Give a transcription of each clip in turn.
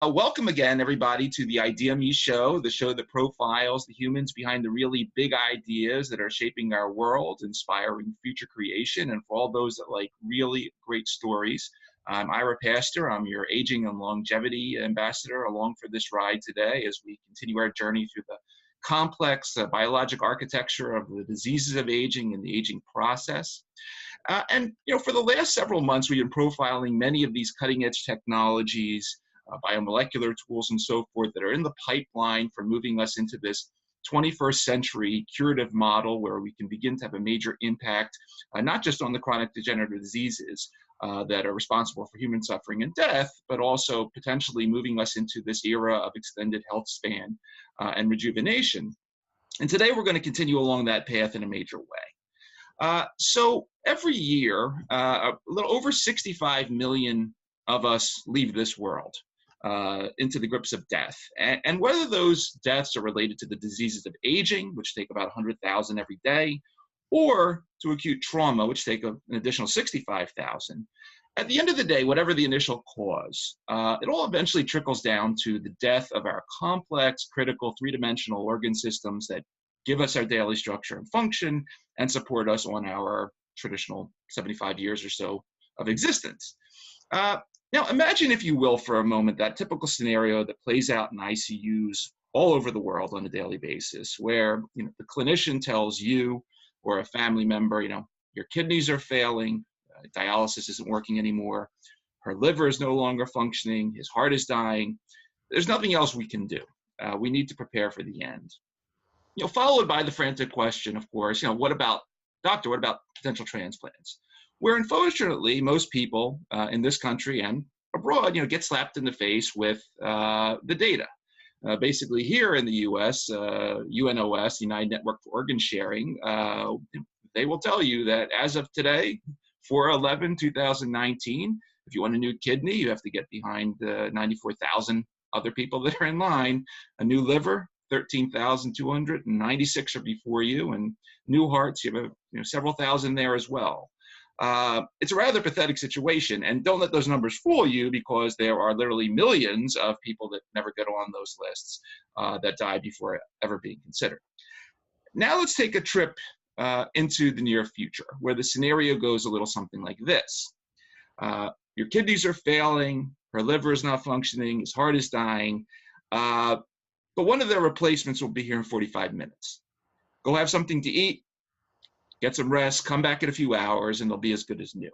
Welcome again, everybody, to the IdeaXme show, the show that profiles the humans behind the really big ideas that are shaping our world, inspiring future creation, and for all those that like really great stories. I'm Ira Pastor. I'm your aging and longevity ambassador along for this ride today as we continue our journey through the complex biologic architecture of the diseases of aging and the aging process. For the last several months, we've been profiling many of these cutting-edge technologies, biomolecular tools and so forth that are in the pipeline for moving us into this 21st century curative model where we can begin to have a major impact, not just on the chronic degenerative diseases that are responsible for human suffering and death, but also potentially moving us into this era of extended health span and rejuvenation. And today we're going to continue along that path in a major way. So every year, a little over 65 million of us leave this world into the grips of death. And whether those deaths are related to the diseases of aging, which take about 100,000 every day, or to acute trauma, which take an additional 65,000, at the end of the day, whatever the initial cause, it all eventually trickles down to the death of our complex, critical, three-dimensional organ systems that give us our daily structure and function and support us on our traditional 75 years or so of existence. Now, imagine, if you will, for a moment, that typical scenario that plays out in ICUs all over the world on a daily basis, where the clinician tells you or a family member, your kidneys are failing, dialysis isn't working anymore, her liver is no longer functioning, his heart is dying. There's nothing else we can do. We need to prepare for the end. Followed by the frantic question, of course, what about, doctor, what about potential transplants? Where unfortunately, most people in this country and abroad, get slapped in the face with the data. Basically here in the US, UNOS, United Network for Organ Sharing, they will tell you that as of today, 4/11/2019, if you want a new kidney, you have to get behind 94,000 other people that are in line. A new liver, 13,296 are before you, and new hearts, you have several thousand there as well. It's a rather pathetic situation, and don't let those numbers fool you, because there are literally millions of people that never get on those lists that die before ever being considered. Now let's take a trip into the near future, where the scenario goes a little something like this. Your kidneys are failing, her liver is not functioning, his heart is dying, but one of their replacements will be here in 45 minutes. Go have something to eat, get some rest, come back in a few hours, and they'll be as good as new.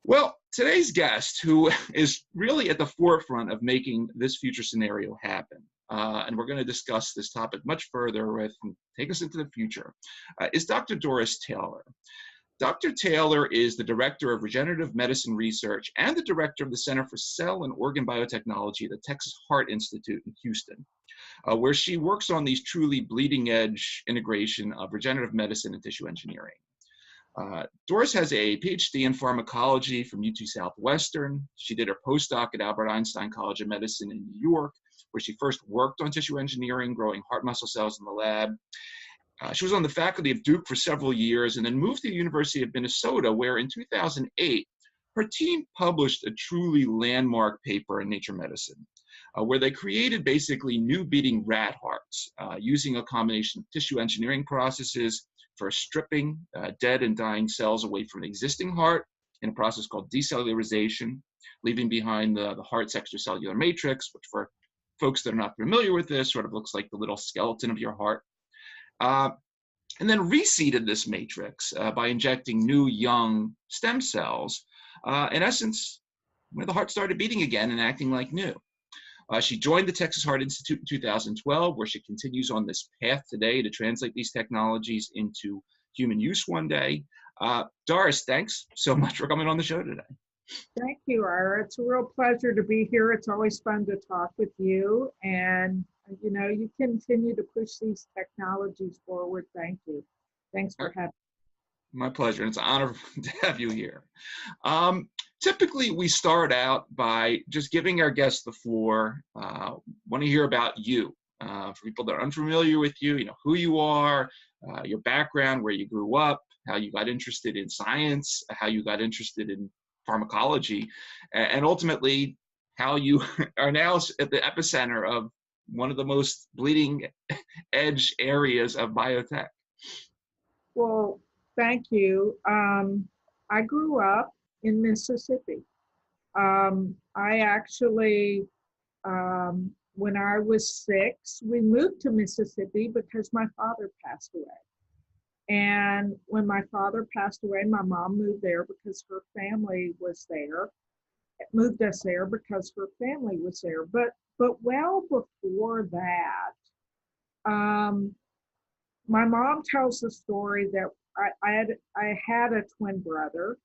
Well, today's guest, who is really at the forefront of making this future scenario happen, and we're going to discuss this topic much further with, and take us into the future, is Dr. Doris Taylor. Dr. Taylor is the Director of Regenerative Medicine Research and the Director of the Center for Cell and Organ Biotechnology at the Texas Heart Institute in Houston, where she works on these truly bleeding-edge integration of regenerative medicine and tissue engineering. Doris has a PhD in pharmacology from UT Southwestern. She did her postdoc at Albert Einstein College of Medicine in New York, where she first worked on tissue engineering, growing heart muscle cells in the lab. She was on the faculty of Duke for several years and then moved to the University of Minnesota, where in 2008, her team published a truly landmark paper in Nature Medicine, where they created basically new beating rat hearts using a combination of tissue engineering processes for stripping dead and dying cells away from the existing heart in a process called decellularization, leaving behind the heart's extracellular matrix, which for folks that are not familiar with this sort of looks like the little skeleton of your heart. And then reseeded this matrix by injecting new young stem cells, in essence, where the heart started beating again and acting like new. She joined the Texas Heart Institute in 2012, where she continues on this path today to translate these technologies into human use one day. Doris, thanks so much for coming on the show today. Thank you, Ira. It's a real pleasure to be here. It's always fun to talk with you. And, you continue to push these technologies forward. Thank you. Thanks for having me. My pleasure. It's an honor to have you here. Typically, we start out by just giving our guests the floor. Want to hear about you. For people that are unfamiliar with you, who you are, your background, where you grew up, how you got interested in science, how you got interested in pharmacology, and ultimately how you are now at the epicenter of one of the most bleeding edge areas of biotech. Well, thank you. I grew up in Mississippi. I actually, when I was 6, we moved to Mississippi because my father passed away. And when my father passed away, my mom moved there because her family was there. Moved us there because her family was there. But well before that, um, my mom tells the story that I had a twin brother.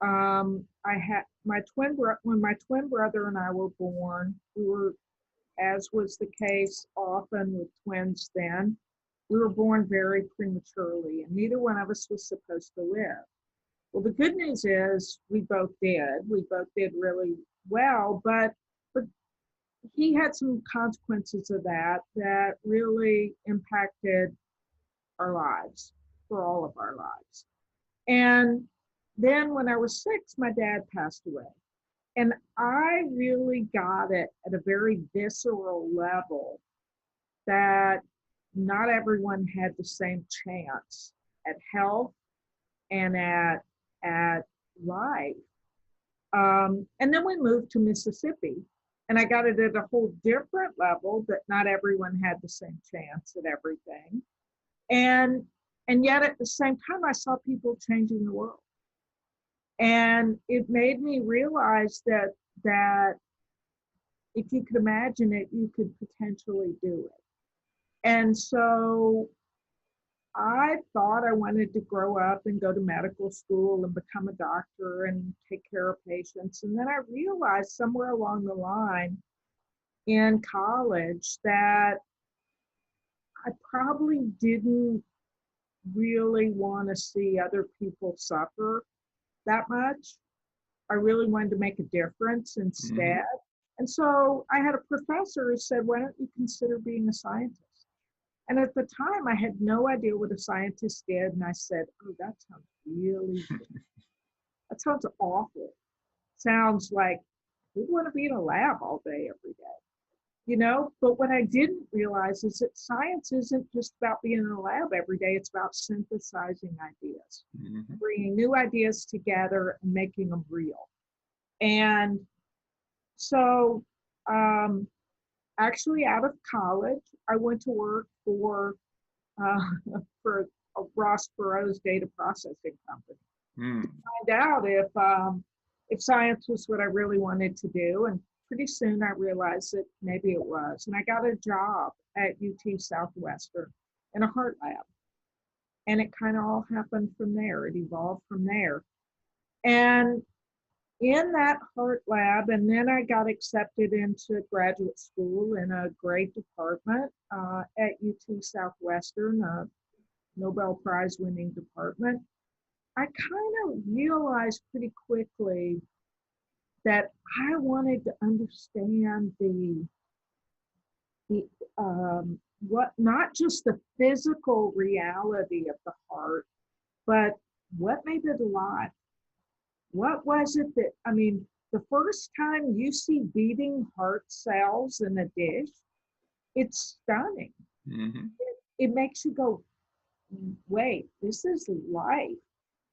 I had my twin brother when my twin brother and I were born. We were, as was the case often with twins then, we were born very prematurely, and neither one of us was supposed to live. Well, the good news is we both did. We both did really well, but he had some consequences of that really impacted our lives, for all of our lives. And then when I was 6, my dad passed away. And I really got it at a very visceral level that not everyone had the same chance at health and at life. And then we moved to Mississippi, and I got it at a whole different level that not everyone had the same chance at everything. And yet at the same time, I saw people changing the world. And it made me realize that if you could imagine it, you could potentially do it. And so I thought I wanted to grow up and go to medical school and become a doctor and take care of patients. And then I realized somewhere along the line in college that I probably didn't really want to see other people suffer that much. I really wanted to make a difference instead. Mm-hmm. And so I had a professor who said, why don't you consider being a scientist? And at the time, I had no idea what a scientist did. And I said, oh, that sounds really good. That sounds awful. Sounds like we want to be in a lab all day, every day. You know, but what I didn't realize is that science isn't just about being in a lab every day. It's about synthesizing ideas, mm-hmm. bringing new ideas together and making them real. And so actually out of college, I went to work for Ross Perot's data processing company. To find out if science was what I really wanted to do. And pretty soon I realized that maybe it was. And I got a job at UT Southwestern in a heart lab. And it kind of all happened from there. It evolved from there. And in that heart lab, and then I got accepted into graduate school in a great department at UT Southwestern, a Nobel Prize winning department. I kind of realized pretty quickly that I wanted to understand what, not just the physical reality of the heart, but what made it alive. What was it that, I mean, the first time you see beating heart cells in a dish, it's stunning. Mm-hmm. It makes you go, wait, this is life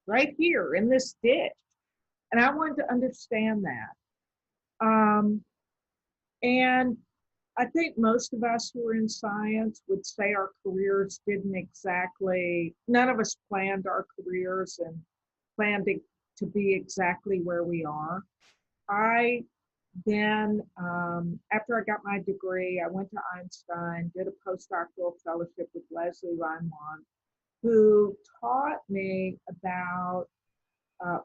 right here in this dish. And I wanted to understand that. And I think most of us who are in science would say our careers didn't exactly, none of us planned our careers and planned to be exactly where we are. I then, after I got my degree, I went to Einstein, did a postdoctoral fellowship with Leslie Limon, who taught me about,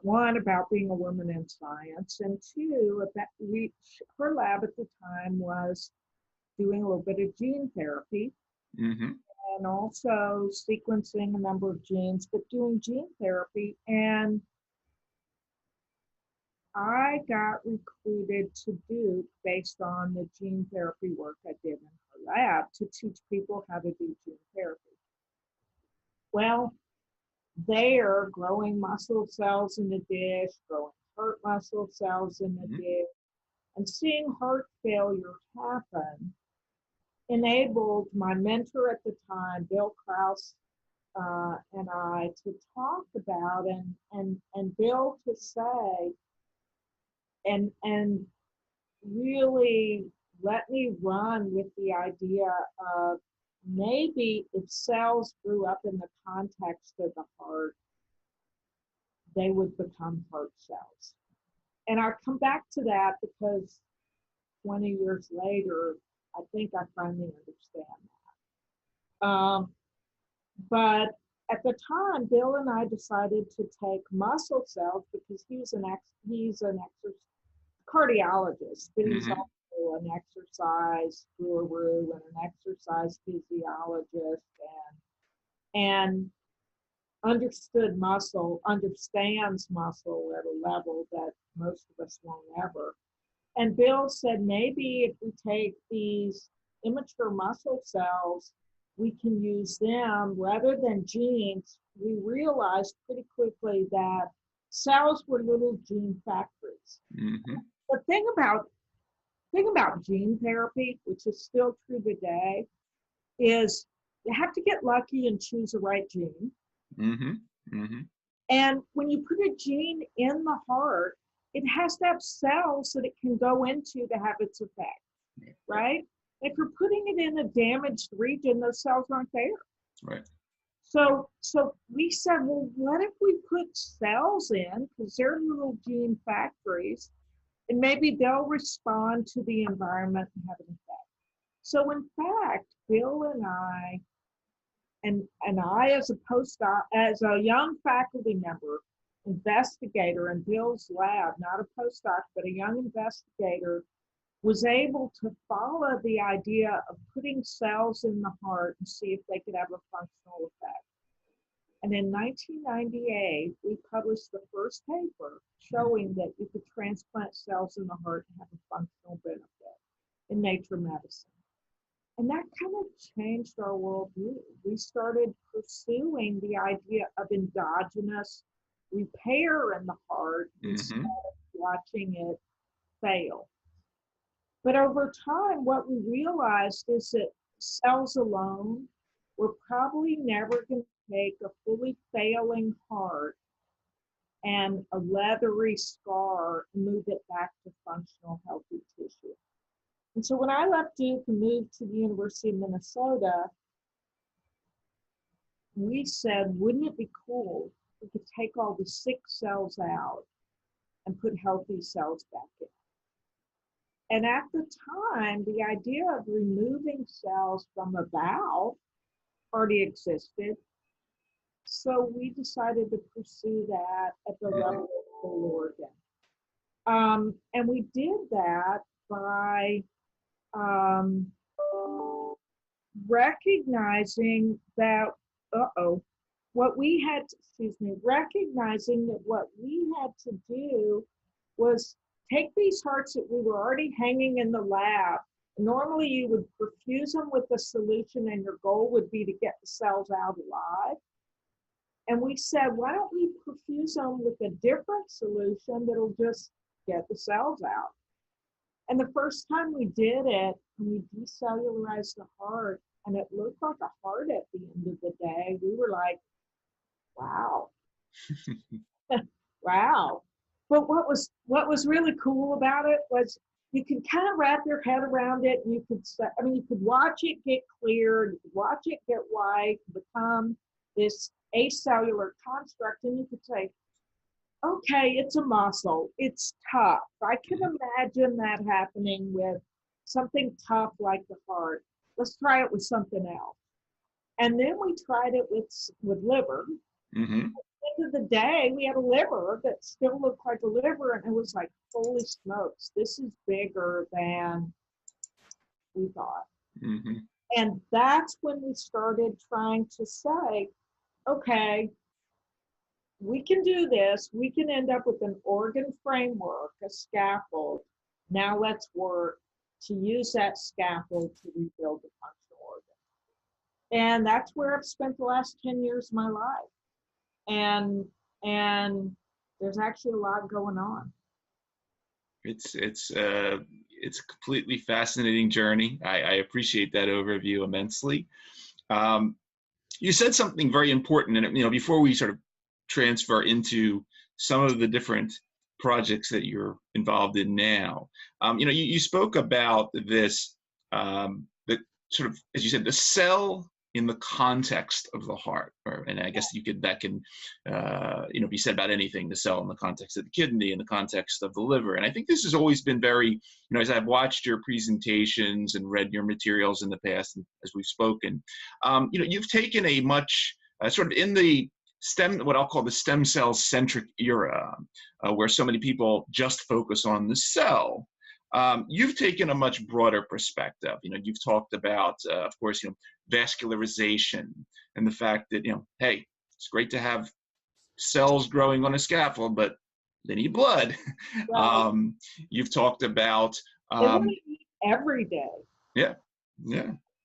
one, about being a woman in science, and two, about her lab at the time was doing a little bit of gene therapy, mm-hmm. and also sequencing a number of genes, but doing gene therapy. And I got recruited to Duke based on the gene therapy work I did in her lab to teach people how to do gene therapy. Well, there, growing muscle cells in the dish, growing heart muscle cells in the dish, And seeing heart failure happen enabled my mentor at the time, Bill Krause, and I to talk about and Bill to say and really let me run with the idea of maybe if cells grew up in the context of the heart, they would become heart cells. And I'll come back to that because 20 years later, I think I finally understand that. But at the time, Bill and I decided to take muscle cells because he's an cardiologist, but he's Mm-hmm. also an exercise guru and an exercise physiologist and understands muscle at a level that most of us won't ever. And Bill said, maybe if we take these immature muscle cells, we can use them rather than genes. We realized pretty quickly that cells were little gene factories. Mm-hmm. The thing about gene therapy, which is still true today, is you have to get lucky and choose the right gene. Mm-hmm. Mm-hmm. And when you put a gene in the heart, it has to have cells that it can go into to have its effect, right? If you're putting it in a damaged region, those cells aren't there. Right. So we said, well, what if we put cells in, because they're little gene factories, and maybe they'll respond to the environment and have an effect. So in fact, Bill and I as a postdoc, as a young faculty member, investigator in Bill's lab, not a postdoc, but a young investigator, was able to follow the idea of putting cells in the heart and see if they could have a functional effect. And in 1998, we published the first paper showing that you could transplant cells in the heart and have a functional benefit in Nature Medicine. And that kind of changed our worldview. We started pursuing the idea of endogenous repair in the heart instead Mm-hmm. of watching it fail. But over time, what we realized is that cells alone were probably never going to take a fully failing heart and a leathery scar and move it back to functional, healthy tissue. And so when I left Duke and moved to the University of Minnesota, we said, wouldn't it be cool if we could take all the sick cells out and put healthy cells back in? And at the time, the idea of removing cells from a valve already existed. So we decided to pursue that at the level of whole organ. And we did that by recognizing that, recognizing that what we had to do was take these hearts that we were already hanging in the lab. Normally you would perfuse them with a solution and your goal would be to get the cells out alive. And we said, why don't we perfuse them with a different solution that'll just get the cells out? And the first time we did it, we decellularized the heart and it looked like a heart at the end of the day. We were like, wow. Wow. But what was really cool about it was you could kind of wrap your head around it and you could watch it get clear, you could watch it get white, become this acellular construct, and you could say, okay, it's a muscle, it's tough. I can imagine that happening with something tough like the heart. Let's try it with something else. And then we tried it with liver. Mm-hmm. At the end of the day, we had a liver that still looked like a liver, and it was like, holy smokes, this is bigger than we thought. Mm-hmm. And that's when we started trying to say, okay, we can do this. We can end up with an organ framework, a scaffold. Now let's work to use that scaffold to rebuild the functional organ. And that's where I've spent the last 10 years of my life. And there's actually a lot going on. It's a completely fascinating journey. I appreciate that overview immensely. Um, you said something very important, and before we sort of transfer into some of the different projects that you're involved in now, you spoke about this, the sort of, as you said, the cell in the context of the heart, and I guess that can be said about anything, the cell in the context of the kidney, in the context of the liver. And I think this has always been very, as I've watched your presentations and read your materials in the past, and as we've spoken, you've taken a much sort of in the what I'll call the stem cell centric era, where so many people just focus on the cell. You've taken a much broader perspective. You've talked about, of course, vascularization, and the fact that, hey, it's great to have cells growing on a scaffold, but they need blood. Right. You've talked about They want to eat every day. yeah.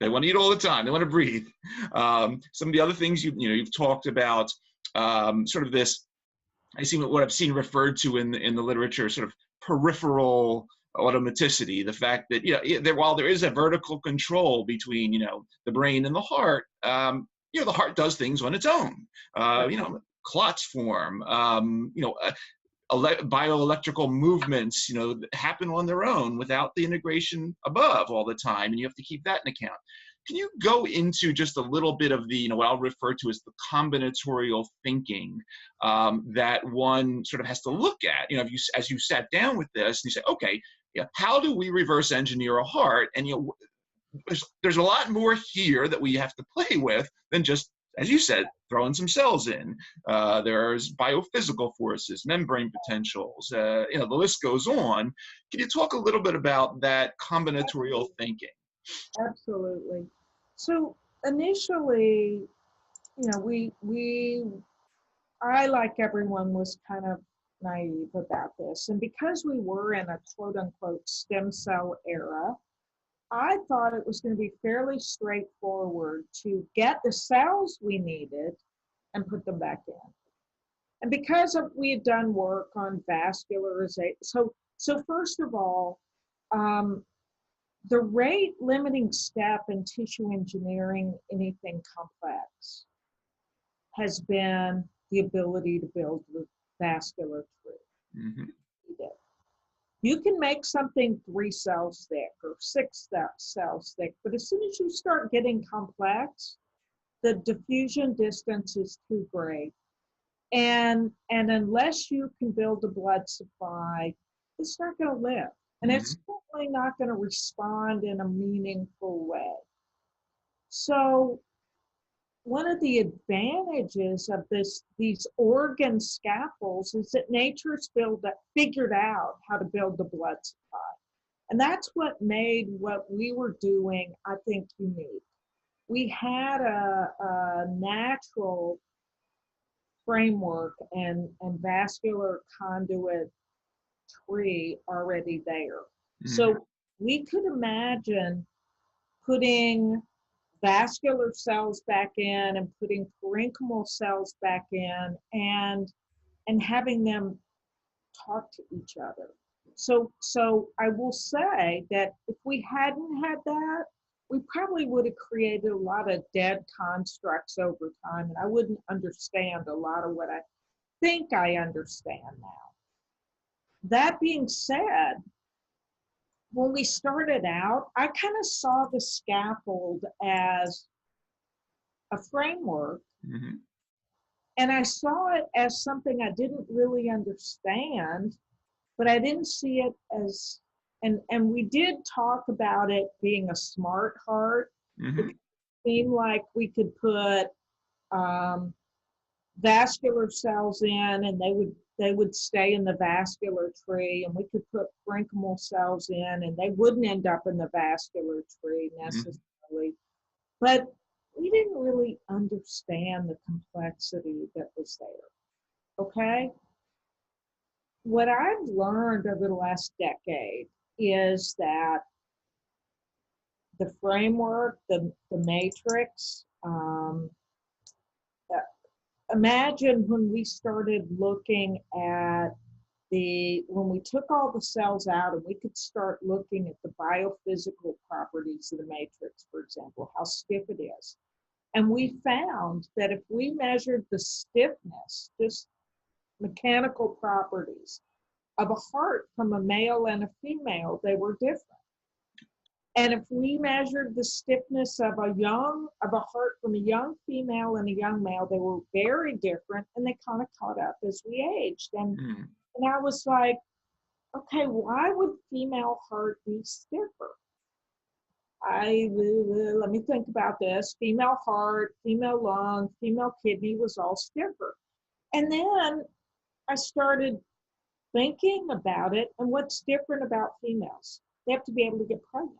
They want to eat all the time. They want to breathe. Some of the other things you've talked about, sort of this. I see what I've seen referred to in the literature, sort of peripheral automaticity. The fact that while there is a vertical control between the brain and the heart, the heart does things on its own. Clots form. Bioelectrical movements, happen on their own without the integration above all the time, and you have to keep that in account. Can you go into just a little bit of the, what I'll refer to as the combinatorial thinking that one sort of has to look at? As you sat down with this and you say, okay, how do we reverse engineer a heart? And there's a lot more here that we have to play with than just, as you said, throwing some cells in. There's biophysical forces, membrane potentials, the list goes on. Can you talk a little bit about that combinatorial thinking? Absolutely. So initially, I, like everyone, was kind of naive about this. And because we were in a quote unquote stem cell era, I thought it was going to be fairly straightforward to get the cells we needed and put them back in. And because we had done work on vascularization, so first of all, the rate limiting step in tissue engineering anything complex has been the ability to build the vascular tree. Mm-hmm. You can make something 3 cells thick or 6 cells thick, but as soon as you start getting complex, the diffusion distance is too great. And unless you can build a blood supply, it's not going to live. And it's certainly not going to respond in a meaningful way. So one of the advantages of these organ scaffolds is that nature's figured out how to build the blood supply. And that's what made what we were doing, I think, unique. We had a natural framework and vascular conduit tree already there. So we could imagine putting vascular cells back in and putting parenchymal cells back in and having them talk to each other. So I will say that if we hadn't had that, we probably would have created a lot of dead constructs over time, and I wouldn't understand a lot of what I think I understand now. That being said, when we started out, I kind of saw the scaffold as a framework, and I saw it as something I didn't really understand, but I didn't see it as, and we did talk about it being a smart heart. It seemed like we could put vascular cells in, and they would stay in the vascular tree, and we could put parenchymal cells in, and they wouldn't end up in the vascular tree necessarily. But we didn't really understand the complexity that was there. Okay? What I've learned over the last decade is that the framework, the matrix, imagine when we started looking at when we took all the cells out and we could start looking at the biophysical properties of the matrix, for example, how stiff it is. And we found that if we measured the stiffness, just mechanical properties of a heart from a male and a female, they were different. And if we measured the stiffness of a heart from a young female and a young male, they were very different, and they kind of caught up as we aged. And I was like, okay, why would female heart be stiffer? Let me think about this. Female heart, female lung, female kidney was all stiffer. And then I started thinking about it, and what's different about females? They have to be able to get pregnant.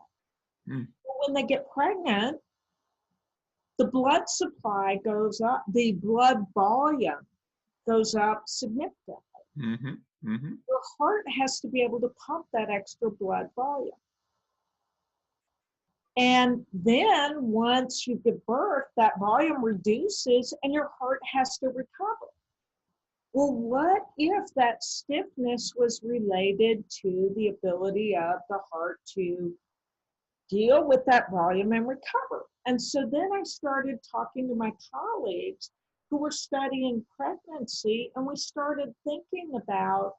When they get pregnant, the blood supply goes up, the blood volume goes up significantly. Your heart has to be able to pump that extra blood volume. And then once you give birth, that volume reduces and your heart has to recover. Well, what if that stiffness was related to the ability of the heart to deal with that volume and recover? And so then I started talking to my colleagues who were studying pregnancy, and we started thinking about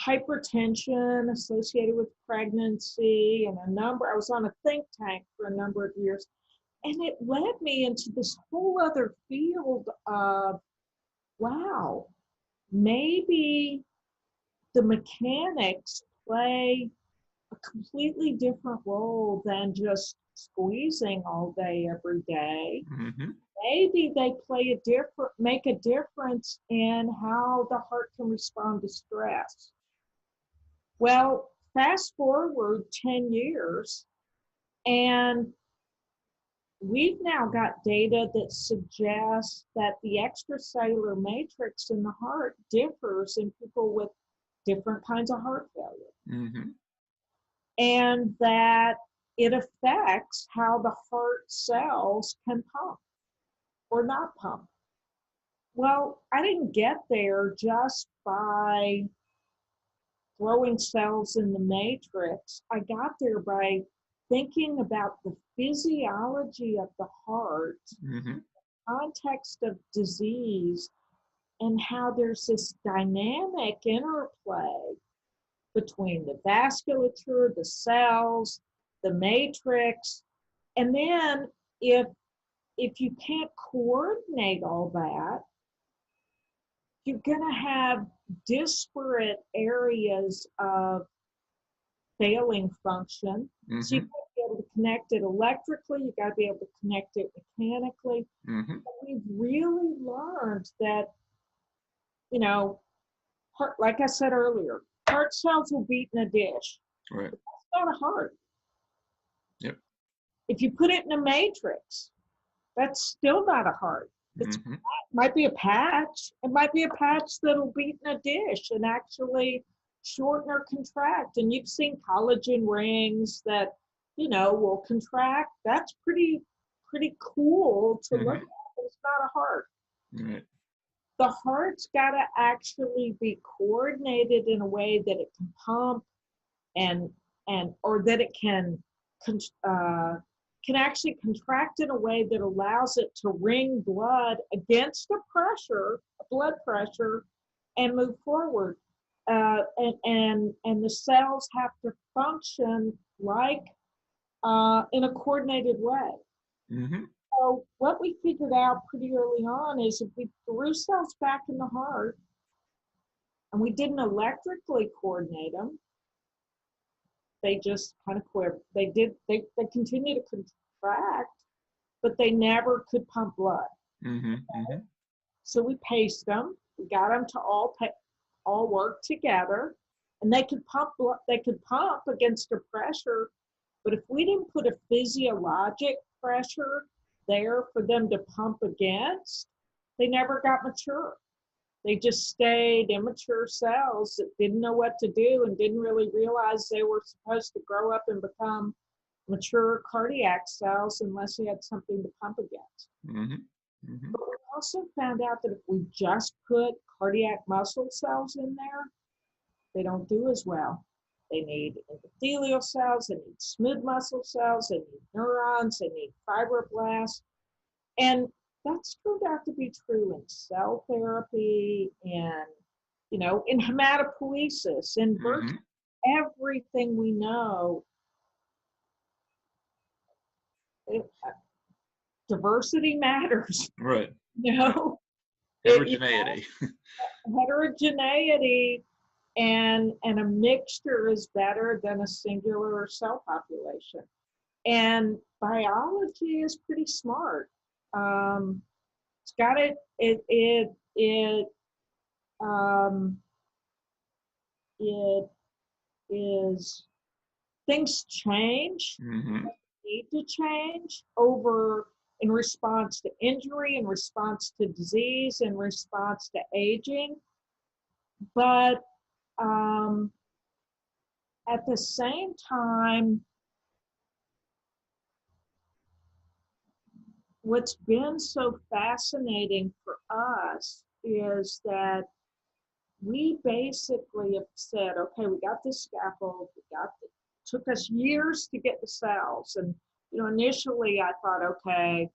hypertension associated with pregnancy and I was on a think tank for a number of years, and it led me into this whole other field of, wow, maybe the mechanics play a completely different role than just squeezing all day, every day. Maybe they make a difference in how the heart can respond to stress. Well, fast forward 10 years, and we've now got data that suggests that the extracellular matrix in the heart differs in people with different kinds of heart failure. And that it affects how the heart cells can pump or not pump. Well, I didn't get there just by throwing cells in the matrix. I got there by thinking about the physiology of the heart, context of disease, and how there's this dynamic interplay between the vasculature, the cells, the matrix. And then if you can't coordinate all that, you're going to have disparate areas of failing function. So you've got to be able to connect it electrically, you've got to be able to connect it mechanically. And we've really learned that, like I said earlier, heart cells will beat in a dish. Right. But that's not a heart. Yep. If you put it in a matrix, that's still not a heart. It might be a patch. It might be a patch that'll beat in a dish and actually shorten or contract. And you've seen collagen rings that, will contract. That's pretty cool to look at, but it's not a heart. Right. The heart's got to actually be coordinated in a way that it can pump or that it can actually contract in a way that allows it to wring blood against blood pressure, and move forward. And the cells have to function like in a coordinated way. So what we figured out pretty early on is if we threw cells back in the heart and we didn't electrically coordinate them, they just kind of quivered. They continue to contract, but they never could pump blood. So we paced them. We got them to all work together, and they could pump blood. They could pump against a pressure, but if we didn't put a physiologic pressure there for them to pump against, they never got mature. They just stayed immature cells that didn't know what to do and didn't really realize they were supposed to grow up and become mature cardiac cells unless they had something to pump against. Mm-hmm. But we also found out that if we just put cardiac muscle cells in there, they don't do as well. They need endothelial cells, they need smooth muscle cells, they need neurons, they need fibroblasts. And that's turned out to be true in cell therapy and, in hematopoiesis and Mm-hmm. virtually everything we know. It, diversity matters, Right. you know. Heterogeneity. Heterogeneity and a mixture is better than a singular cell population. And biology is pretty smart. It's got it is, things change, Mm-hmm. need to change over in response to injury, in response to disease, in response to aging. But at the same time, what's been so fascinating for us is that we basically have said, okay, we got this scaffold, took us years to get the cells. And, initially I thought, okay,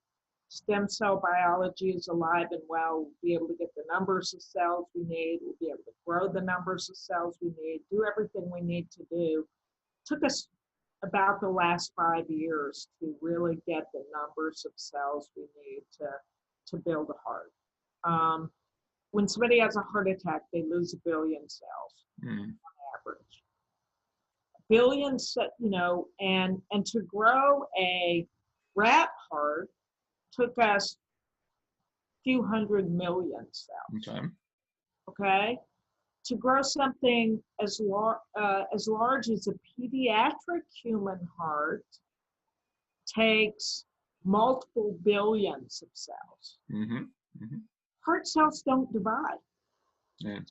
stem cell biology is alive and well. We'll be able to get the numbers of cells we need. We'll be able to grow the numbers of cells we need, do everything we need to do. Took us about the last 5 years to really get the numbers of cells we need to build a heart. When somebody has a heart attack, they lose 1 billion cells on average. Billions, and to grow a rat heart took us a few 100 million cells. Okay. Okay, to grow something as large as a pediatric human heart takes multiple billions of cells. Mm-hmm. Mm-hmm. Heart cells don't divide. Yeah.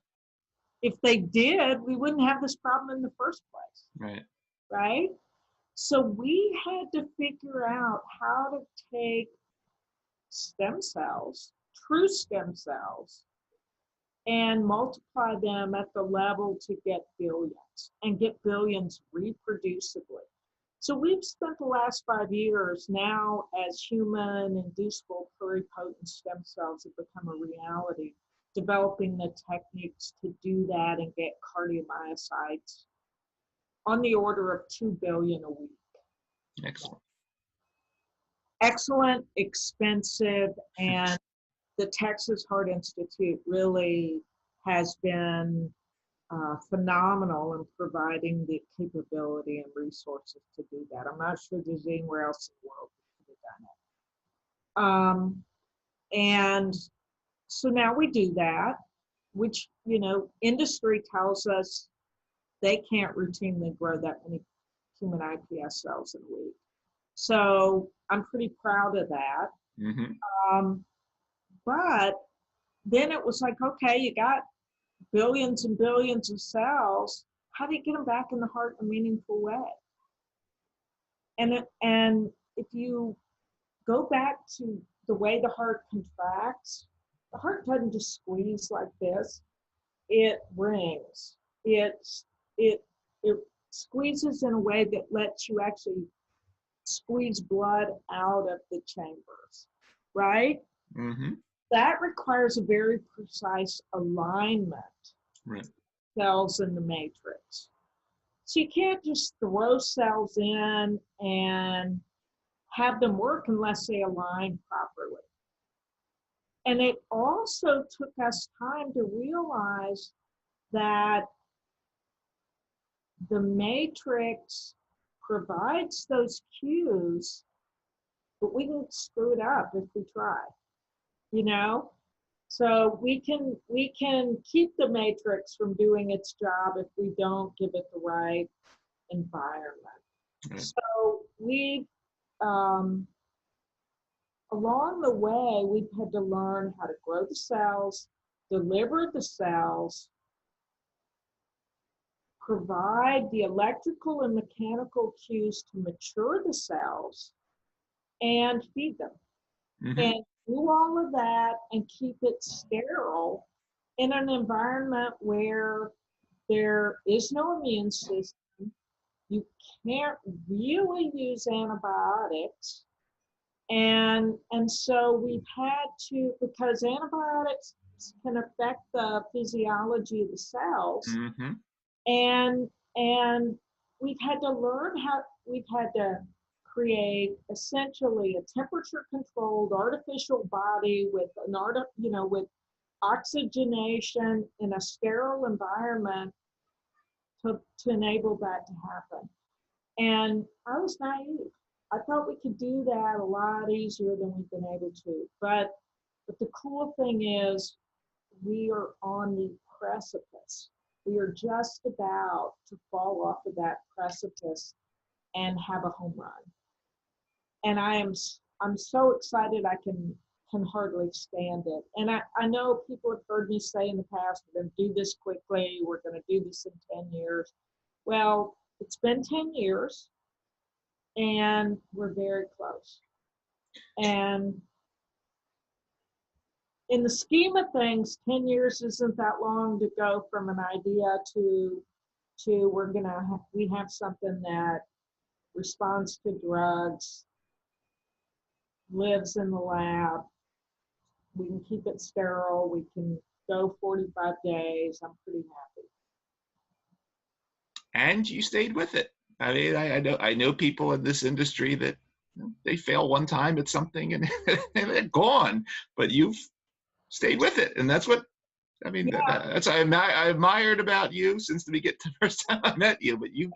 If they did, we wouldn't have this problem in the first place. Right. Right? So we had to figure out how to take stem cells, true stem cells, and multiply them at the level to get billions and get billions reproducibly. So we've spent the last 5 years now, as human inducible pluripotent stem cells have become a reality, developing the techniques to do that and get cardiomyocytes on the order of 2 billion a week. Excellent. Excellent, expensive, and the Texas Heart Institute really has been phenomenal in providing the capability and resources to do that. I'm not sure there's anywhere else in the world that could have done it. And so now we do that, which, industry tells us they can't routinely grow that many human iPS cells in a week. So I'm pretty proud of that. Mm-hmm. But then it was like, okay, you got billions and billions of cells. How do you get them back in the heart in a meaningful way? And if you go back to the way the heart contracts, the heart doesn't just squeeze like this. It rings. It squeezes in a way that lets you actually squeeze blood out of the chambers, right? Mm-hmm. That requires a very precise alignment. Right. Cells in the matrix. So you can't just throw cells in and have them work unless they align properly. And it also took us time to realize that the matrix provides those cues, but we can screw it up if we try, So we can keep the matrix from doing its job if we don't give it the right environment. Right. So we've along the way we've had to learn how to grow the cells, deliver the cells, provide the electrical and mechanical cues to mature the cells, and feed them. Mm-hmm. and do all of that and keep it sterile in an environment where there is no immune system. You can't really use antibiotics. And so we've had to, because antibiotics can affect the physiology of the cells, Mm-hmm. and and we've had to learn how, we've had to create essentially a temperature controlled artificial body with an with oxygenation in a sterile environment to enable that to happen. And I was naive. I thought we could do that a lot easier than we've been able to. But the cool thing is we are on the precipice. We are just about to fall off of that precipice and have a home run. And I'm so excited I can hardly stand it. And I know people have heard me say in the past, we're going to do this quickly, we're going to do this in 10 years. Well, it's been 10 years and we're very close. And in the scheme of things, 10 years isn't that long to go from an idea to we have something that responds to drugs, lives in the lab, we can keep it sterile, we can go 45 days. I'm pretty happy. And you stayed with it. I mean, I know people in this industry that they fail one time at something and they're gone, but you've stayed with it, and that's what I mean. Yeah, That's I admired about you since the first time I met you. But you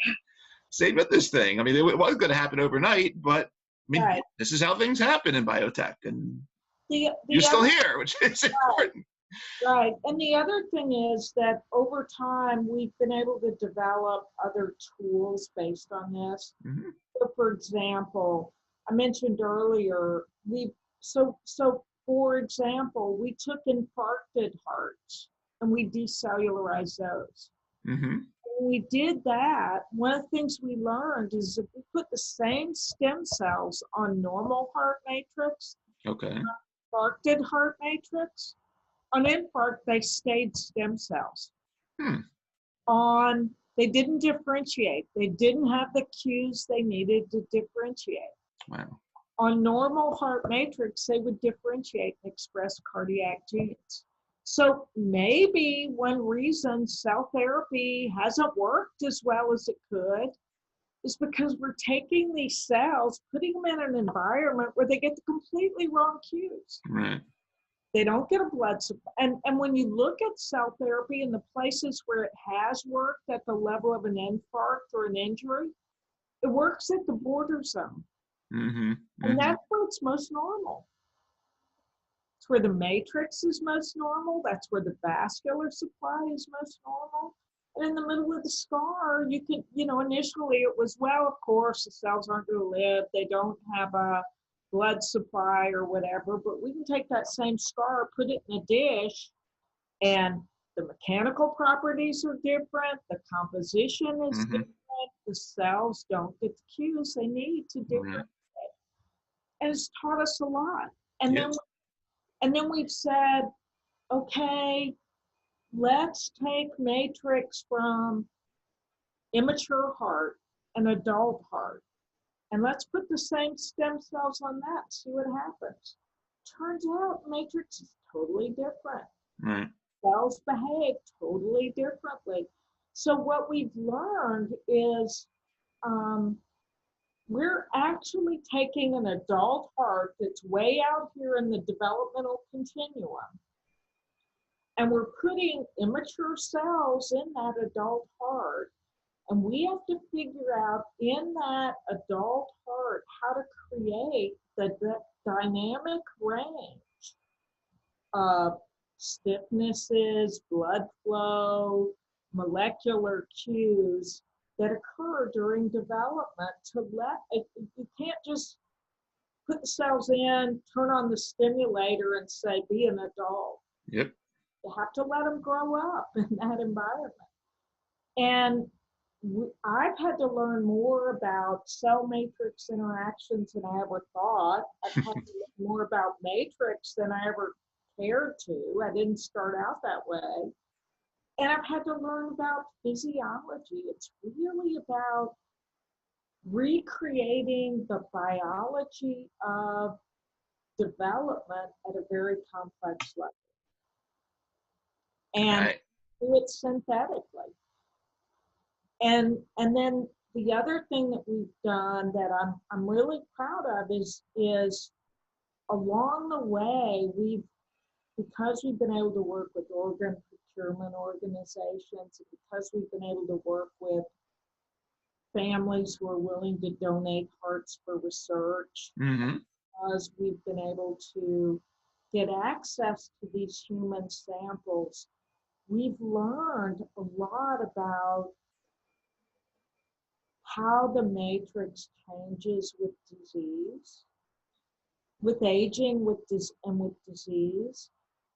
stayed with this thing. I mean, it was going to happen overnight, but I mean, right. this is how things happen in biotech, and you're The still other here, which is important. Right. And the other thing is that over time, we've been able to develop other tools based on this. Mm-hmm. So for example, I mentioned earlier, so for example, we took infarcted hearts and we decellularized those. Mm-hmm. When we did that, one of the things we learned is if we put the same stem cells on normal heart matrix, Okay. infarcted heart matrix, on infarct, they stayed stem cells. Hmm. They didn't differentiate. They didn't have the cues they needed to differentiate. Wow. On normal heart matrix, they would differentiate and express cardiac genes. So maybe one reason cell therapy hasn't worked as well as it could is because we're taking these cells, putting them in an environment where they get the completely wrong cues. Right. They don't get a blood supply. And when you look at cell therapy in the places where it has worked at the level of an infarct or an injury, it works at the border zone. Mm-hmm. And Mm-hmm. that's where it's most normal. It's where the matrix is most normal. That's where the vascular supply is most normal. And in the middle of the scar, you can, initially it was, well, of course, the cells aren't going to live. They don't have a blood supply or whatever, but we can take that same scar, put it in a dish, and the mechanical properties are different. The composition is Mm-hmm. different. The cells don't get the cues they need to differentiate. Right. And it's taught us a lot. And Yes. then we've said, okay, let's take matrix from immature heart, an adult heart, and let's put the same stem cells on that, see what happens. Turns out matrix is totally different. Right. Cells behave totally differently. So what we've learned is we're actually taking an adult heart that's way out here in the developmental continuum, and we're putting immature cells in that adult heart. And we have to figure out in that adult heart how to create the dynamic range of stiffnesses, blood flow, molecular cues that occur during development you can't just put the cells in, turn on the stimulator and say, be an adult. Yep. You have to let them grow up in that environment. And I've had to learn more about cell matrix interactions than I ever thought. I've had to learn more about matrix than I ever cared to. I didn't start out that way. And I've had to learn about physiology. It's really about recreating the biology of development at a very complex level and Okay. do it synthetically. And then the other thing that we've done that I'm really proud of is along the way because we've been able to work with organ procurement organizations, and because we've been able to work with families who are willing to donate hearts for research, Mm-hmm. because we've been able to get access to these human samples, we've learned a lot about how the matrix changes with disease, with aging, and with disease.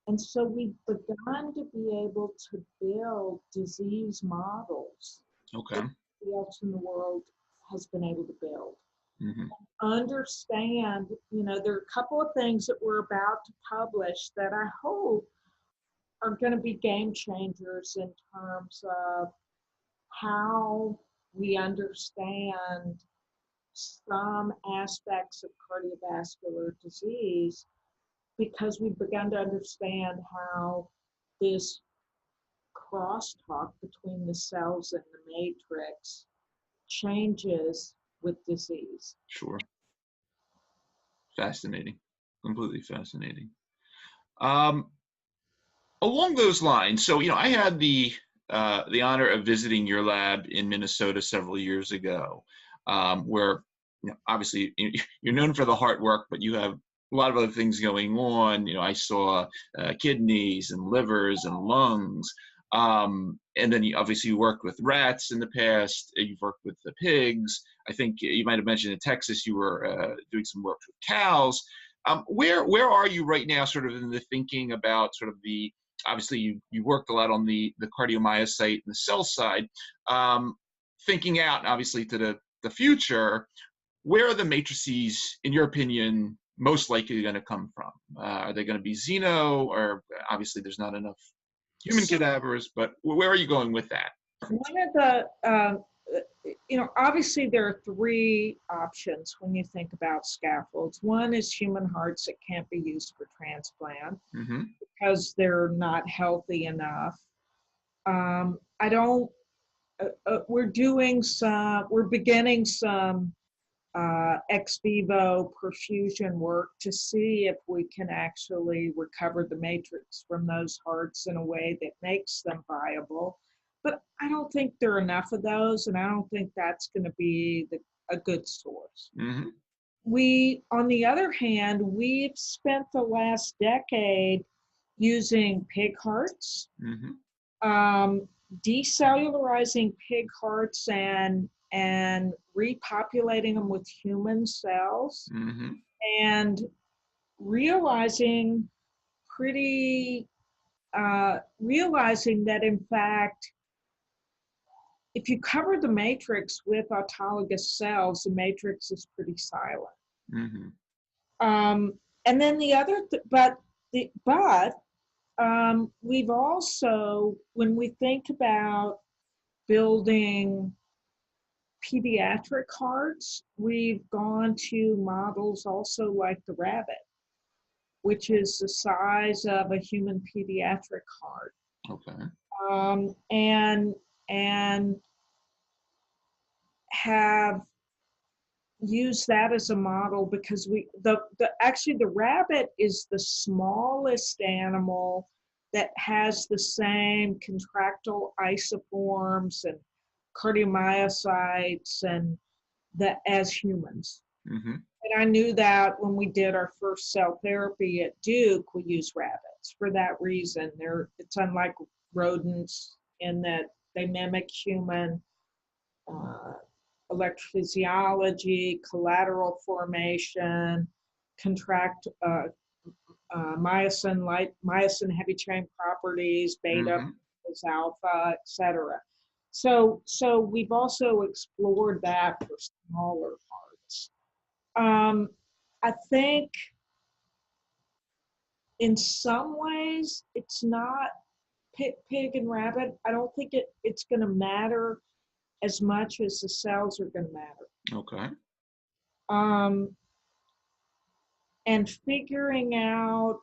And so we've begun to be able to build disease models Okay. that nobody else in the world has been able to build. Mm-hmm. Understand, there are a couple of things that we're about to publish that I hope are going to be game changers in terms of how we understand some aspects of cardiovascular disease, because we've begun to understand how this crosstalk between the cells and the matrix changes with disease. Sure. Fascinating. Completely fascinating. Um, Along those lines, so I had the honor of visiting your lab in Minnesota several years ago, where obviously you're known for the heart work, but you have a lot of other things going on. I saw kidneys and livers and lungs, and then obviously you worked with rats in the past. You've worked with the pigs. I think you might have mentioned in Texas you were doing some work with cows. Where are you right now, sort of in the thinking about sort of the obviously you worked a lot on the cardiomyocyte and the cell side, thinking out obviously to the future, where are the matrices, in your opinion, most likely going to come from? Are they going to be xeno, or obviously there's not enough human cadavers, but where are you going with that? One of the, obviously there are three options when you think about scaffolds. One is human hearts that can't be used for transplant Mm-hmm. because they're not healthy enough. I don't, we're beginning some ex vivo perfusion work to see if we can actually recover the matrix from those hearts in a way that makes them viable. But I don't think there are enough of those, and I don't think that's going to be a good source. Mm-hmm. On the other hand, we've spent the last decade using pig hearts, Mm-hmm. decellularizing pig hearts and repopulating them with human cells, Mm-hmm. and realizing realizing that in fact, if you cover the matrix with autologous cells, the matrix is pretty silent. Mm-hmm. And then we've also, when we think about building pediatric hearts, we've gone to models also like the rabbit, which is the size of a human pediatric heart. Okay. And have used that as a model because actually the rabbit is the smallest animal that has the same contractile isoforms and cardiomyocytes and as humans. Mm-hmm. And I knew that when we did our first cell therapy at Duke, we used rabbits for that reason. It's unlike rodents in that they mimic human electrophysiology, collateral formation, myosin heavy chain properties, beta Mm-hmm. is alpha, etc. So we've also explored that for smaller hearts. I think in some ways it's not pig and rabbit. I don't think it's going to matter as much as the cells are going to matter. Okay. Um, and figuring out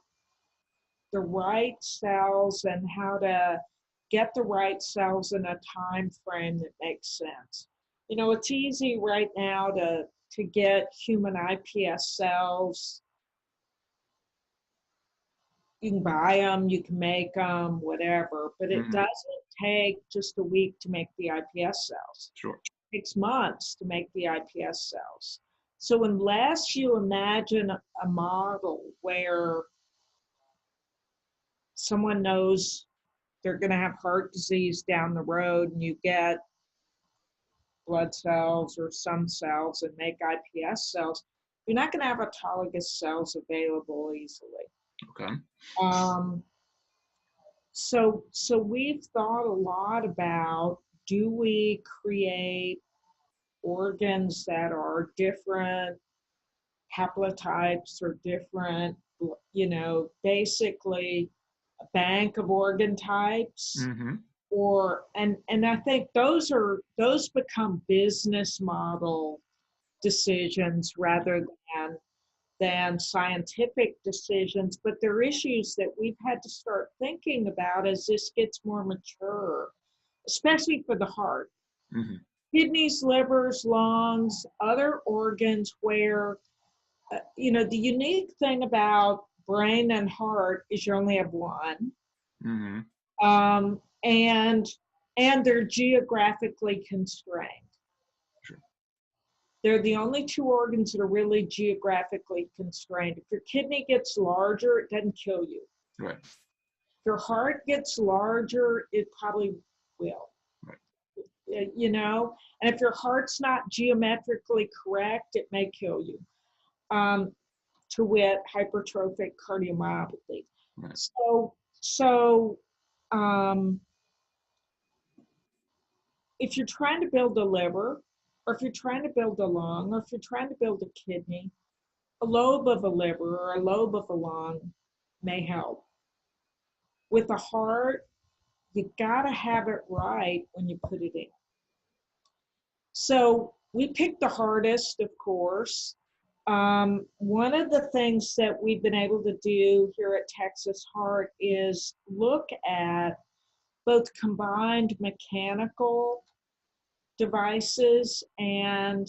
the right cells and how to get the right cells in a time frame that makes sense. You know, it's easy right now to get human iPS cells. You can buy them, you can make them, whatever, but it Mm-hmm. doesn't take just a week to make the iPS cells. Sure. It takes months to make the iPS cells. So unless you imagine a model where someone knows they're going to have heart disease down the road and you get blood cells or some cells and make iPS cells, you're not going to have autologous cells available easily. Okay. So we've thought a lot about, do we create organs that are different haplotypes or different, you know, basically a bank of organ types, Mm-hmm. and I think those become business model decisions rather than scientific decisions, but they're issues that we've had to start thinking about as this gets more mature, especially for the heart. Mm-hmm. Kidneys, livers, lungs, other organs where, you know, the unique thing about brain and heart is you only have one. Mm-hmm. And they're geographically constrained. Sure. They're the only two organs that are really geographically constrained. If your kidney gets larger, it doesn't kill you. Right. If your heart gets larger, it probably will. Right. You know, and if your heart's not geometrically correct, it may kill you. To wit, hypertrophic cardiomyopathy. Right. So if you're trying to build a liver, or if you're trying to build a lung, or if you're trying to build a kidney, a lobe of a liver or a lobe of a lung may help. With a heart, you gotta have it right when you put it in. So we picked the hardest, of course. One of the things that we've been able to do here at Texas Heart is look at both combined mechanical devices and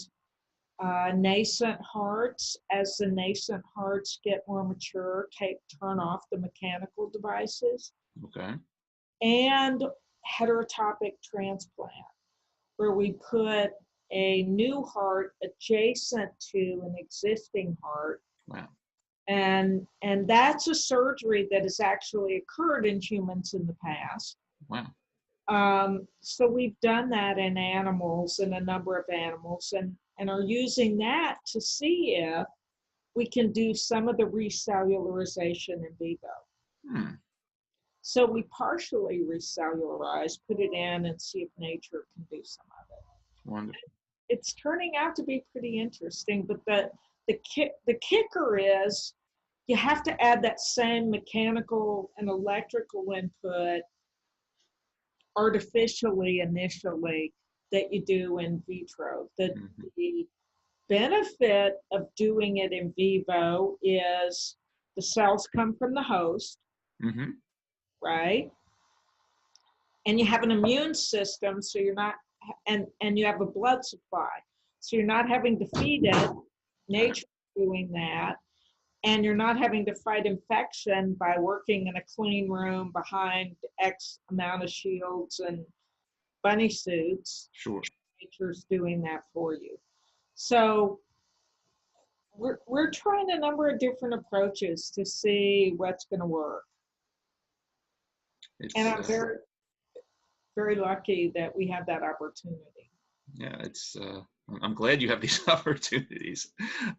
nascent hearts. As the nascent hearts get more mature, turn off the mechanical devices. Okay. And heterotopic transplant, where we put a new heart adjacent to an existing heart. Wow. And that's a surgery that has actually occurred in humans in the past. Wow. So we've done that in animals, in a number of animals, and are using that to see if we can do some of the recellularization in vivo. Hmm. So we partially recellularize, put it in, and see if nature can do some of it. Wonderful. It's turning out to be pretty interesting, but the kicker is you have to add that same mechanical and electrical input artificially initially that you do in vitro. Mm-hmm. The benefit of doing it in vivo is the cells come from the host, Mm-hmm. right? And you have an immune system, so you're not, and you have a blood supply, so you're not having to feed it. Nature's doing that, and you're not having to fight infection by working in a clean room behind X amount of shields and bunny suits. Sure. Nature's doing that for you. So we're trying a number of different approaches to see what's going to work. And I'm very, very lucky that we have that opportunity. Yeah, I'm glad you have these opportunities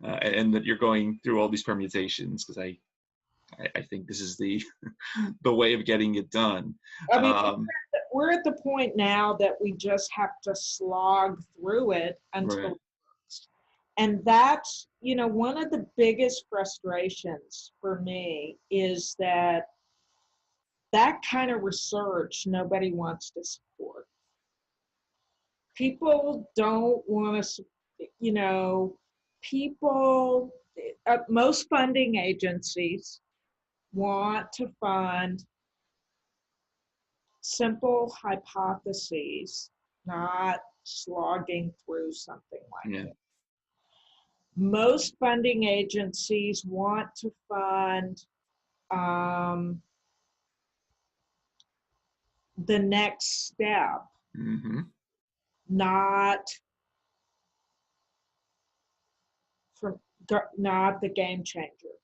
and that you're going through all these permutations, because I think this is the the way of getting it done. I mean, we're at the point now that we just have to slog through it until Right. it works. And that's, one of the biggest frustrations for me is that kind of research nobody wants to support. People don't want to, people, most funding agencies want to fund simple hypotheses, not slogging through something like Yeah. it. Most funding agencies want to fund the next step, Mm-hmm. not from not the game changer.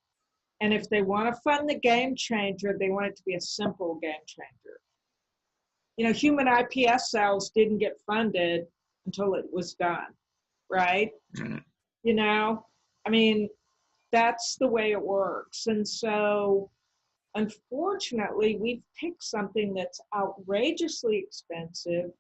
And if they want to fund the game changer, they want it to be a simple game changer. Human iPS cells didn't get funded until it was done, right? Mm-hmm. I mean, that's the way it works. And so, unfortunately, we've picked something that's outrageously expensive,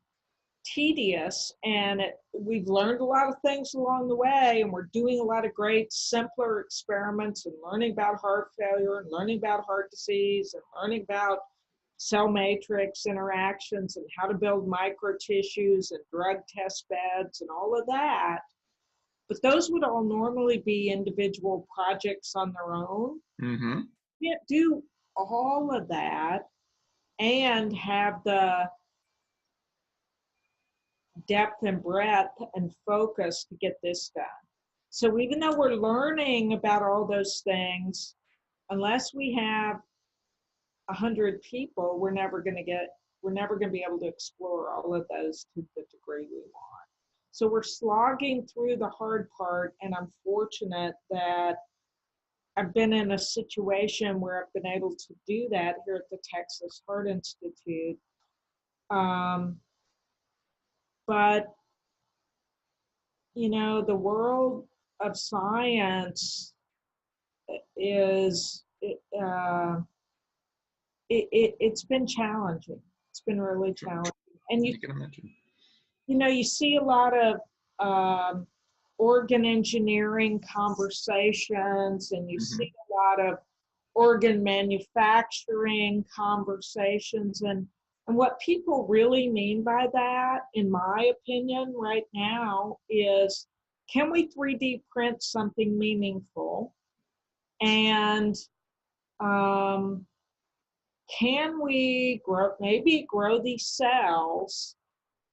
tedious, and we've learned a lot of things along the way, and we're doing a lot of great, simpler experiments and learning about heart failure and learning about heart disease and learning about cell matrix interactions and how to build microtissues and drug test beds and all of that. But those would all normally be individual projects on their own. Mm-hmm. You can't do all of that and have the depth and breadth and focus to get this done. So even though we're learning about all those things, unless we have 100 people, we're never going to be able to explore all of those to the degree we want. So we're slogging through the hard part, and I'm fortunate that I've been in a situation where I've been able to do that here at the Texas Heart Institute. But, the world of science is, it's been challenging. It's been really challenging. And I can imagine. you see a lot of organ engineering conversations, and you Mm-hmm. see a lot of organ manufacturing conversations, and what people really mean by that, in my opinion, right now is, can we 3D print something meaningful? And can we maybe grow these cells?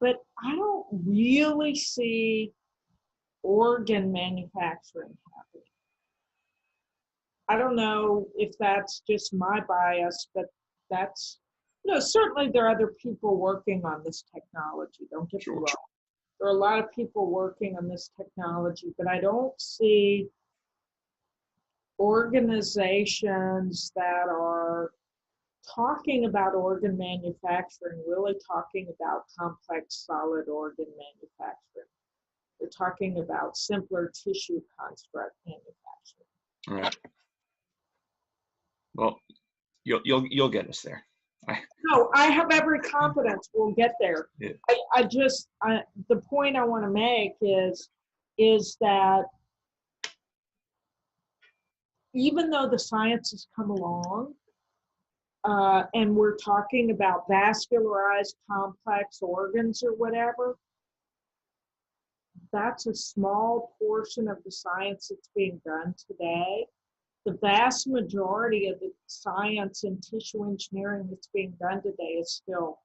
But I don't really see organ manufacturing happening. I don't know if that's just my bias, but that's, certainly there are other people working on this technology. Don't get me wrong. There are a lot of people working on this technology, but I don't see organizations that are talking about organ manufacturing, really talking about complex solid organ manufacturing. They're talking about simpler tissue construct manufacturing. All right. Well, you'll get us there. No, I have every confidence we'll get there. Yeah. The point I want to make is that even though the science has come along, and we're talking about vascularized complex organs or whatever, that's a small portion of the science that's being done today. The vast majority of the science and tissue engineering that's being done today is still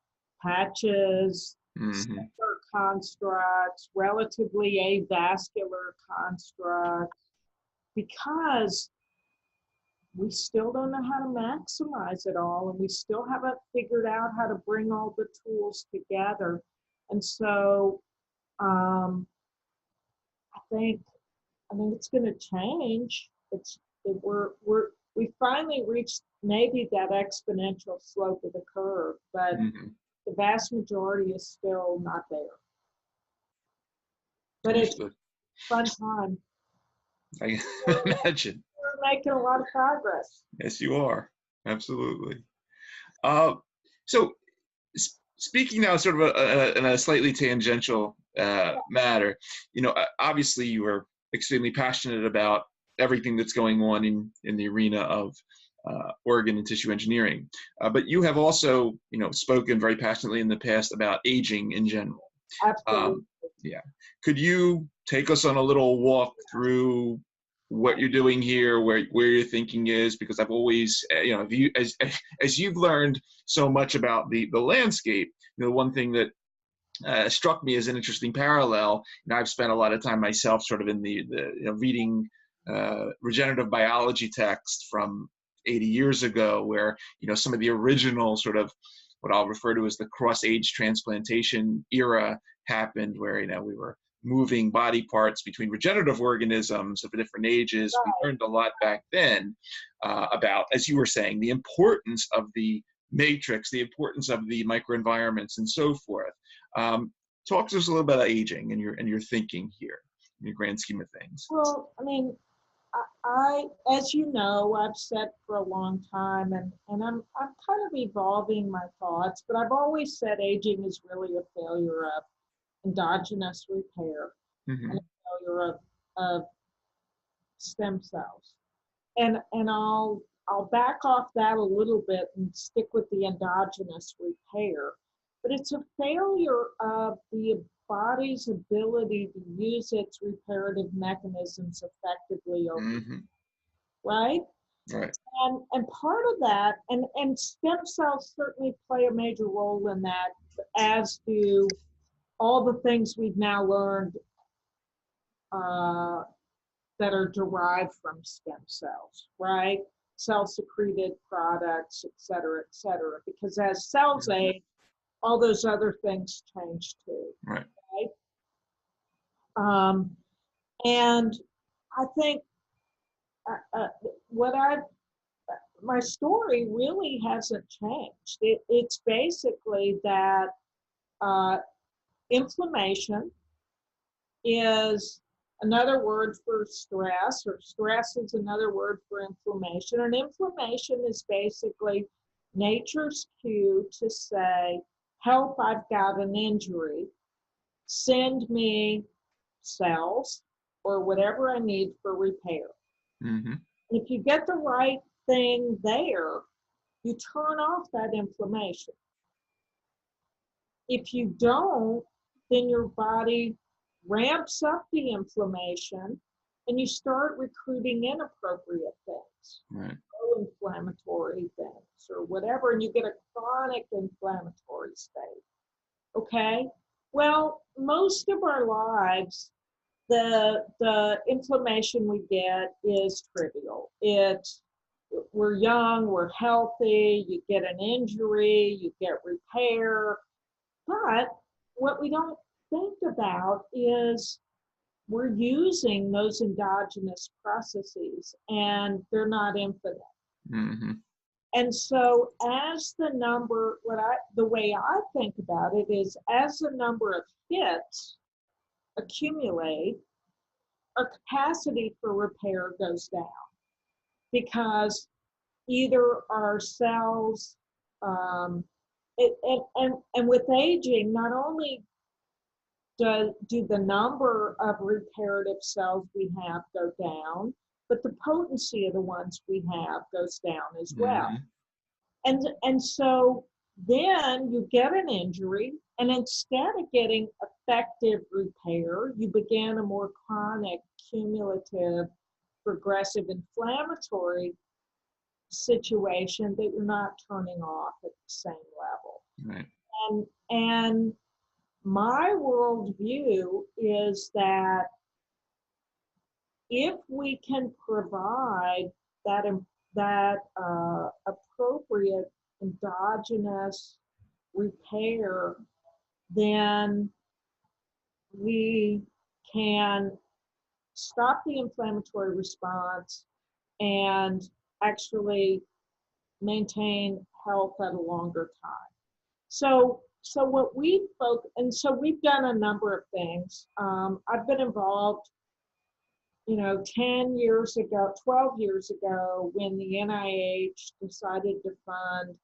patches, cellular constructs, relatively avascular constructs, because we still don't know how to maximize it all, and we still haven't figured out how to bring all the tools together. And so I think it's going to change. We finally reached maybe that exponential slope of the curve, but the vast majority is still not there. But it's a fun time. I can imagine. making a lot of progress. Yes, you are. Absolutely. Uh, so speaking now sort of in a slightly tangential matter, obviously you are extremely passionate about everything that's going on in the arena of organ and tissue engineering. But you have also, spoken very passionately in the past about aging in general. Absolutely. Yeah. Could you take us on a little walk through what you're doing here, where your thinking is? Because I've always, if you, as you've learned so much about the landscape, one thing that struck me as an interesting parallel, and I've spent a lot of time myself sort of in the reading regenerative biology text from 80 years ago, where some of the original sort of what I'll refer to as the cross-age transplantation era happened, where we were moving body parts between regenerative organisms of different ages. Right. We learned a lot back then about, as you were saying, the importance of the matrix, the importance of the microenvironments, and so forth. Talk to us a little bit about aging and your thinking here in your grand scheme of things. Well, I mean, I, as you know, I've said for a long time, and I'm kind of evolving my thoughts, but I've always said aging is really a failure of endogenous repair Mm-hmm. and a failure of stem cells. And I'll back off that a little bit and stick with the endogenous repair. But it's a failure of the body's ability to use its reparative mechanisms effectively over Mm-hmm. right? Right. And part of that, and stem cells certainly play a major role in that, as do all the things we've now learned that are derived from stem cells, right? Cell secreted products, et cetera, because as cells age, all those other things change too, Right. right? And I think what my story really hasn't changed. It's basically that inflammation is another word for stress, or stress is another word for inflammation. And inflammation is basically nature's cue to say, help, I've got an injury. Send me cells or whatever I need for repair. Mm-hmm. If you get the right thing there, you turn off that inflammation. If you don't, then your body ramps up the inflammation and you start recruiting inappropriate things, Right. inflammatory things or whatever, and you get a chronic inflammatory state. Okay? Well, most of our lives, the inflammation we get is trivial. We're young, we're healthy, you get an injury, you get repair. But what we don't think about is we're using those endogenous processes and they're not infinite. Mm-hmm. And so as the way I think about it is, as the number of hits accumulate, our capacity for repair goes down, because either our cells, and with aging, not only do the number of reparative cells we have go down, but the potency of the ones we have goes down as well. Mm-hmm. And so then you get an injury, and instead of getting effective repair, you begin a more chronic, cumulative, progressive inflammatory situation that you're not turning off at the same level. Right. And my worldview is that if we can provide that appropriate endogenous repair, then we can stop the inflammatory response and actually maintain health at a longer time. So what and so we've done a number of things. I've been involved you know, 10 years ago, 12 years ago, when the NIH decided to fund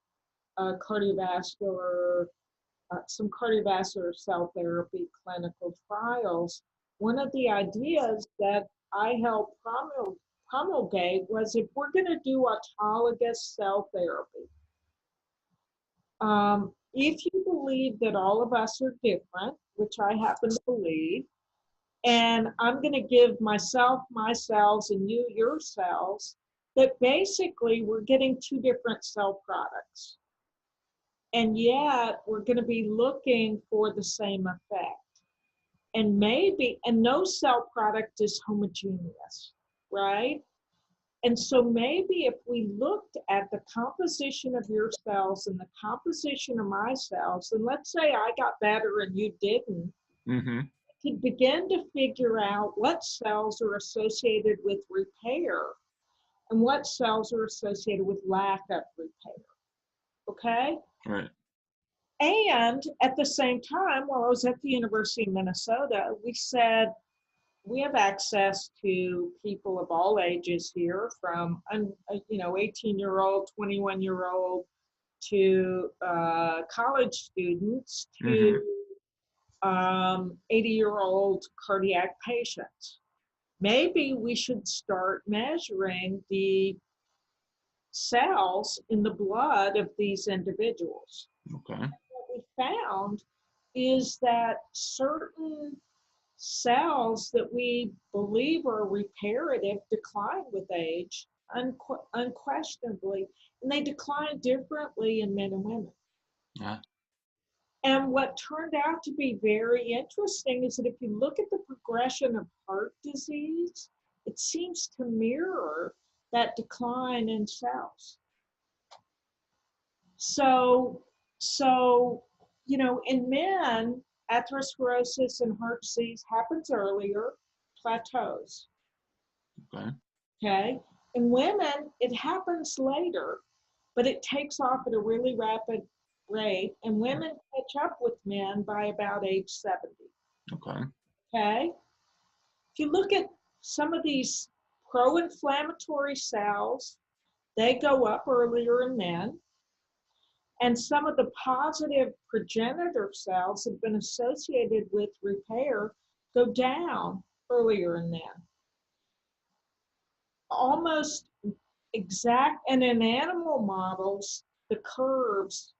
cardiovascular, some cardiovascular cell therapy clinical trials, one of the ideas that I helped promulgate was if we're going to do autologous cell therapy, if you believe that all of us are different, which I happen to believe, and I'm going to give myself my cells and you your cells, that basically we're getting two different cell products. And yet we're going to be looking for the same effect. And maybe, and no cell product is homogeneous, right? And so maybe if we looked at the composition of your cells and the composition of my cells, and let's say I got better and you didn't, could begin to figure out what cells are associated with repair and what cells are associated with lack of repair. Okay? Right. And at the same time, while I was at the University of Minnesota, we said we have access to people of all ages here, from 18-year-old, 21-year-old, to college students, to 80-year-old cardiac patients. Maybe we should start measuring the cells in the blood of these individuals. Okay. And what we found is that certain cells that we believe are reparative decline with age, unquestionably, and they decline differently in men and women. Yeah. And what turned out to be very interesting is that if you look at the progression of heart disease, it seems to mirror that decline in cells. So, you know, in men, atherosclerosis and heart disease happens earlier, plateaus. Okay. In women, it happens later, but it takes off at a really rapid rate, and women catch up with men by about age 70. Okay. If you look at some of these pro-inflammatory cells, they go up earlier in men. And some of the positive progenitor cells that have been associated with repair go down earlier in men. Almost exact, and in animal models, the curves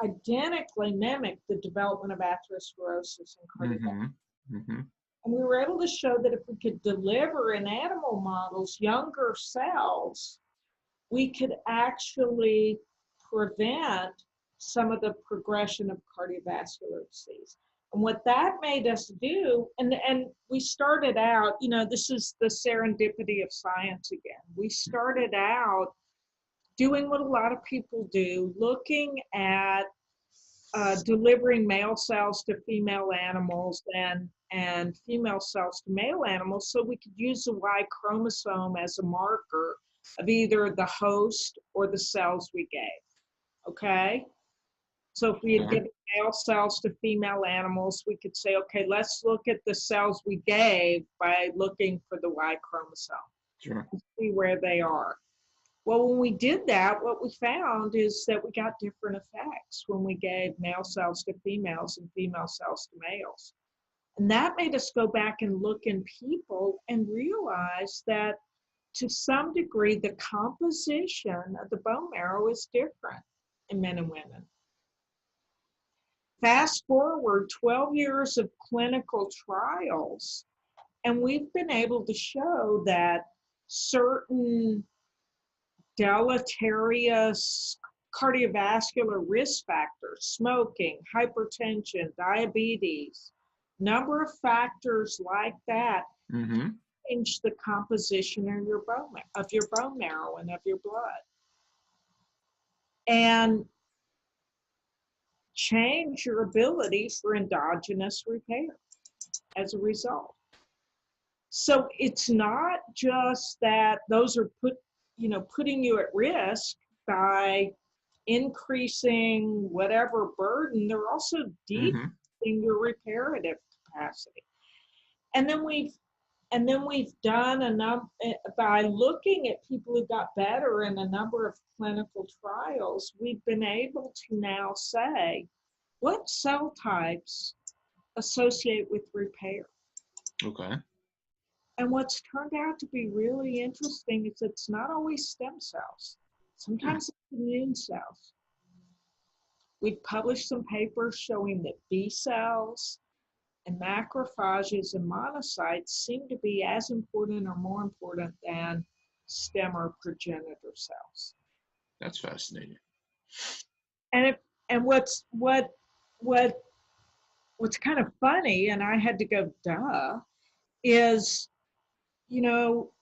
identically mimic the development of atherosclerosis and cardiovascular. And we were able to show that if we could deliver in animal models younger cells, we could actually prevent some of the progression of cardiovascular disease. And what that made us do, and we started out, you know, this is the serendipity of science again. We started out doing what a lot of people do, looking at delivering male cells to female animals and female cells to male animals, so we could use the Y chromosome as a marker of either the host or the cells we gave. Okay? So if we had given male cells to female animals, we could say, okay, let's look at the cells we gave by looking for the Y chromosome. Sure. See where they are. Well, when we did that, what we found is that we got different effects when we gave male cells to females and female cells to males. And that made us go back and look in people and realize that to some degree, the composition of the bone marrow is different in men and women. Fast forward 12 years of clinical trials, and we've been able to show that certain deleterious cardiovascular risk factors, smoking, hypertension, diabetes, number of factors like that, change the composition of your bone marrow and of your blood, and change your ability for endogenous repair as a result. So it's not just that those are putting you at risk by increasing whatever burden, they're also decreasing your reparative capacity. And then we've done by looking at people who got better in a number of clinical trials, we've been able to now say what cell types associate with repair. Okay. And what's turned out to be really interesting is it's not always stem cells. Sometimes it's immune cells. We've published some papers showing that B cells and macrophages and monocytes seem to be as important or more important than stem or progenitor cells. That's fascinating. And what's kind of funny, and I had to go, duh, is, you know,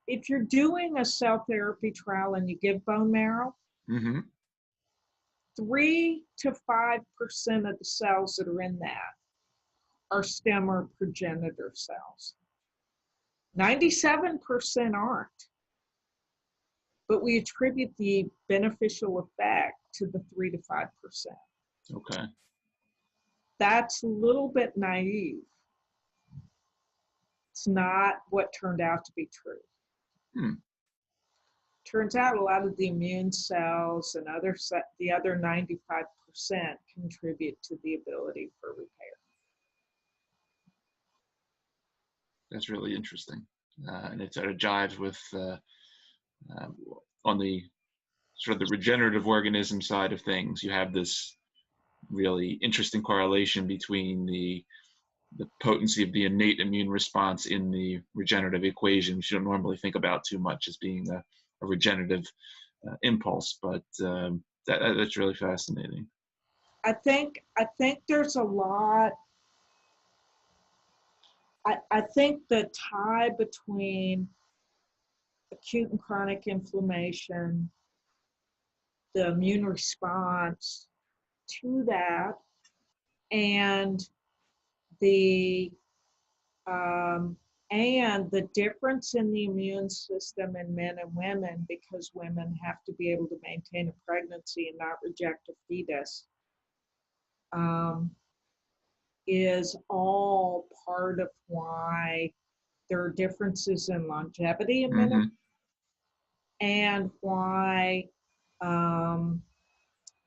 if you're doing a cell therapy trial and you give bone marrow, 3 to 5% of the cells that are in that are stem or progenitor cells. 97% aren't. But we attribute the beneficial effect to the 3 to 5%. Okay. That's a little bit naive. It's not what turned out to be true. Turns out a lot of the immune cells and the other 95% contribute to the ability for repair. That's really interesting. And it sort of jives with on the sort of the regenerative organism side of things. You have this really interesting correlation between the potency of the innate immune response in the regenerative equation, which you don't normally think about too much as being a regenerative impulse, but that's really fascinating. I think there's a lot. I think the tie between acute and chronic inflammation, the immune response to that, and the difference in the immune system in men and women, because women have to be able to maintain a pregnancy and not reject a fetus, is all part of why there are differences in longevity in men and women, and why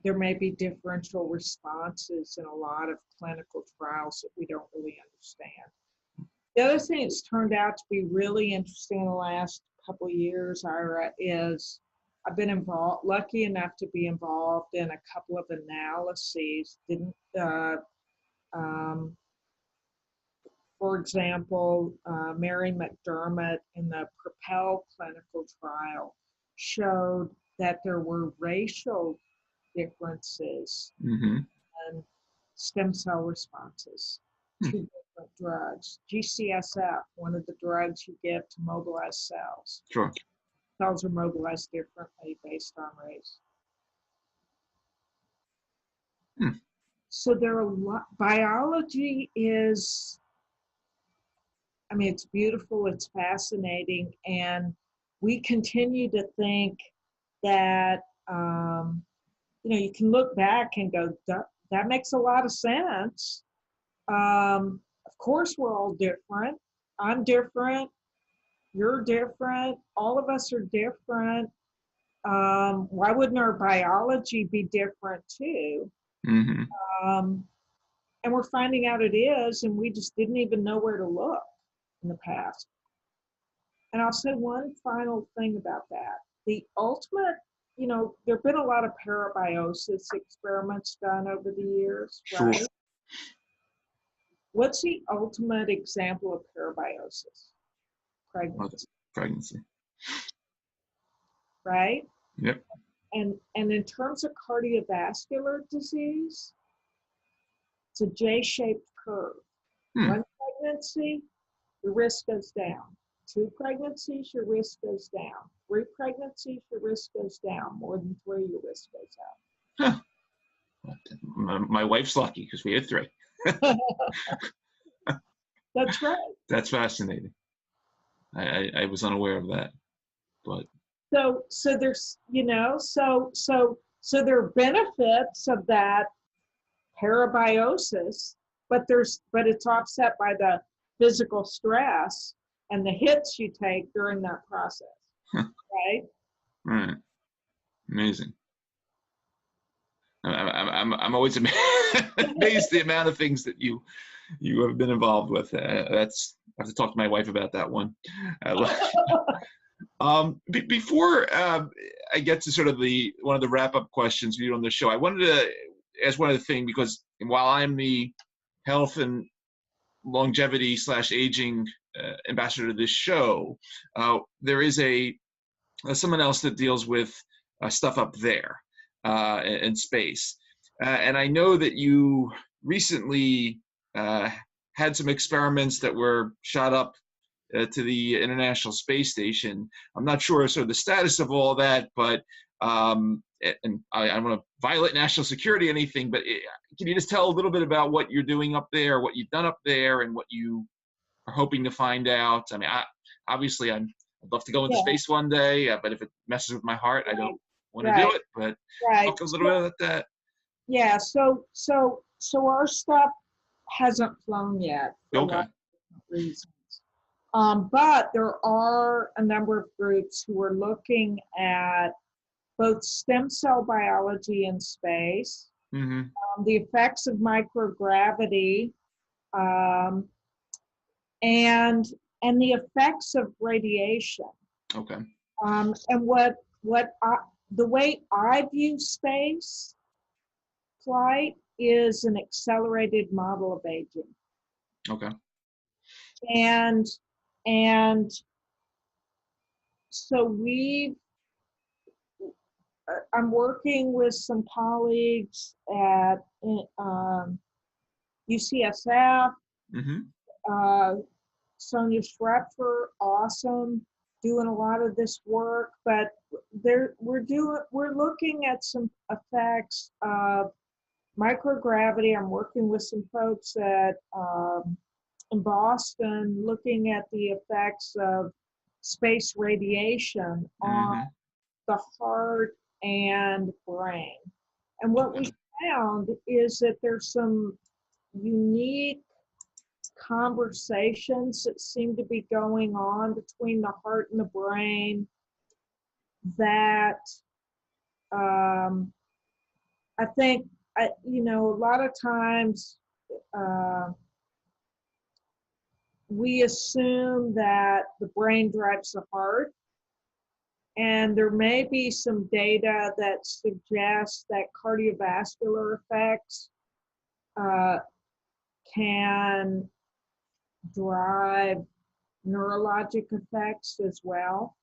there may be differential responses in a lot of clinical trials that we don't really understand. The other thing that's turned out to be really interesting in the last couple of years, Ira, is I've been lucky enough to be involved in a couple of analyses. For example, Mary McDermott in the Propel clinical trial showed that there were racial differences in stem cell responses to different drugs. GCSF, one of the drugs you give to mobilize cells. Sure. Cells are mobilized differently based on race. So there are a lot. Biology is, I mean, it's beautiful, it's fascinating, and we continue to think that, you can look back and go, that makes a lot of sense. Of course, we're all different. I'm different. You're different. All of us are different. Why wouldn't our biology be different too? And we're finding out it is, and we just didn't even know where to look in the past. And I'll say one final thing about that. The ultimate, there have been a lot of parabiosis experiments done over the years, right? Sure. What's the ultimate example of parabiosis? Pregnancy. Right? Yep. And in terms of cardiovascular disease, it's a J-shaped curve. One pregnancy, your risk goes down. 2 pregnancies, your risk goes down. 3 pregnancies, your risk goes down. More than 3, your risk goes up. Huh. My wife's lucky because we had 3. That's right. That's fascinating. I was unaware of that, but so there's so there are benefits of that parabiosis, but it's offset by the physical stress and the hits you take during that process, right? Right. Amazing. I'm always amazed the amount of things that you have been involved with. That's I have to talk to my wife about that one. Before I get to sort of one of the wrap up questions we do on the show, I wanted to ask one other thing, because while I'm the health and longevity / aging ambassador to this show, there is someone else that deals with stuff up there in space. And I know that you recently had some experiments that were shot up to the International Space Station. I'm not sure sort of the status of all that, but and I don't want to violate national security or anything, but can you just tell a little bit about what you're doing up there, what you've done up there, and what you are hoping to find out? I mean, obviously I'd love to go into space one day, but if it messes with my heart, I don't want to do it. But talk a little bit about that. Yeah. So our stuff hasn't flown yet for a lot of different reasons. But there are a number of groups who are looking at both stem cell biology in space, the effects of microgravity, and the effects of radiation. Okay. And the way I view space flight is an accelerated model of aging. Okay. And so I'm working with some colleagues at UCSF, Sonia Schrepfer, awesome, doing a lot of this work, but we're looking at some effects of microgravity. I'm working with some folks in Boston, looking at the effects of space radiation on the heart and brain. And what we found is that there's some unique conversations that seem to be going on between the heart and the brain that I think, a lot of times we assume that the brain drives the heart, and there may be some data that suggests that cardiovascular effects can drive neurologic effects as well.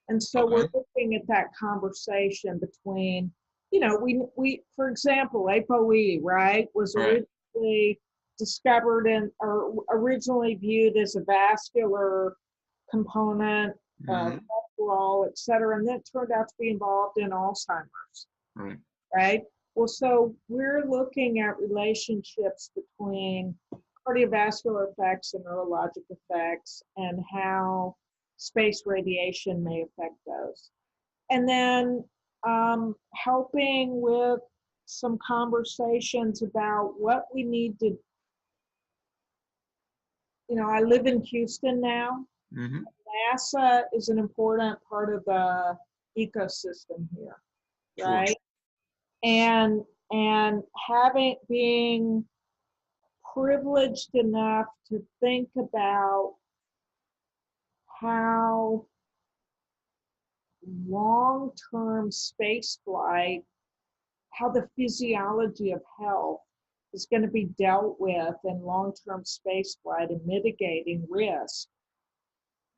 And so we're looking at that conversation between, we for example, ApoE, right, was originally discovered or originally viewed as a vascular component, cholesterol, et cetera, and then it turned out to be involved in Alzheimer's, right? Well, so we're looking at relationships between cardiovascular effects and neurologic effects and how space radiation may affect those. And then helping with some conversations about what we need to, I live in Houston now. NASA is an important part of the ecosystem here, right? And being privileged enough to think about how long-term space flight, how the physiology of health is going to be dealt with in long-term space flight and mitigating risk,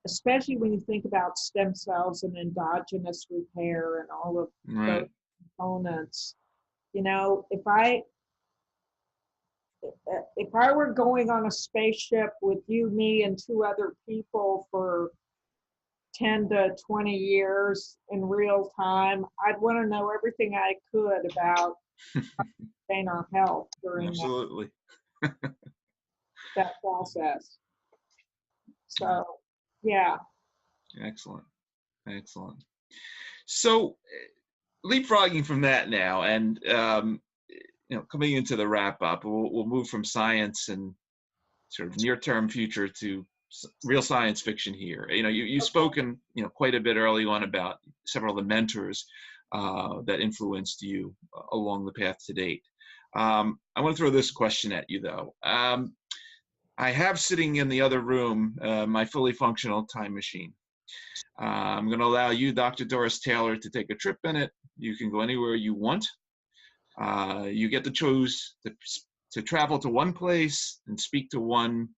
especially when you think about stem cells and endogenous repair and all of those components. If I were going on a spaceship with you, me, and 2 other people for 10 to 20 years in real time, I'd want to know everything I could about maintain our health during that process. So, yeah. Excellent. So, leapfrogging from that now, and coming into the wrap up, we'll move from science and sort of near-term future to real science fiction here. You've spoken, quite a bit early on about several of the mentors that influenced you along the path to date. I want to throw this question at you, though. I have sitting in the other room my fully functional time machine. I'm going to allow you, Dr. Doris Taylor, to take a trip in it. You can go anywhere you want. You get to choose to travel to one place and speak to one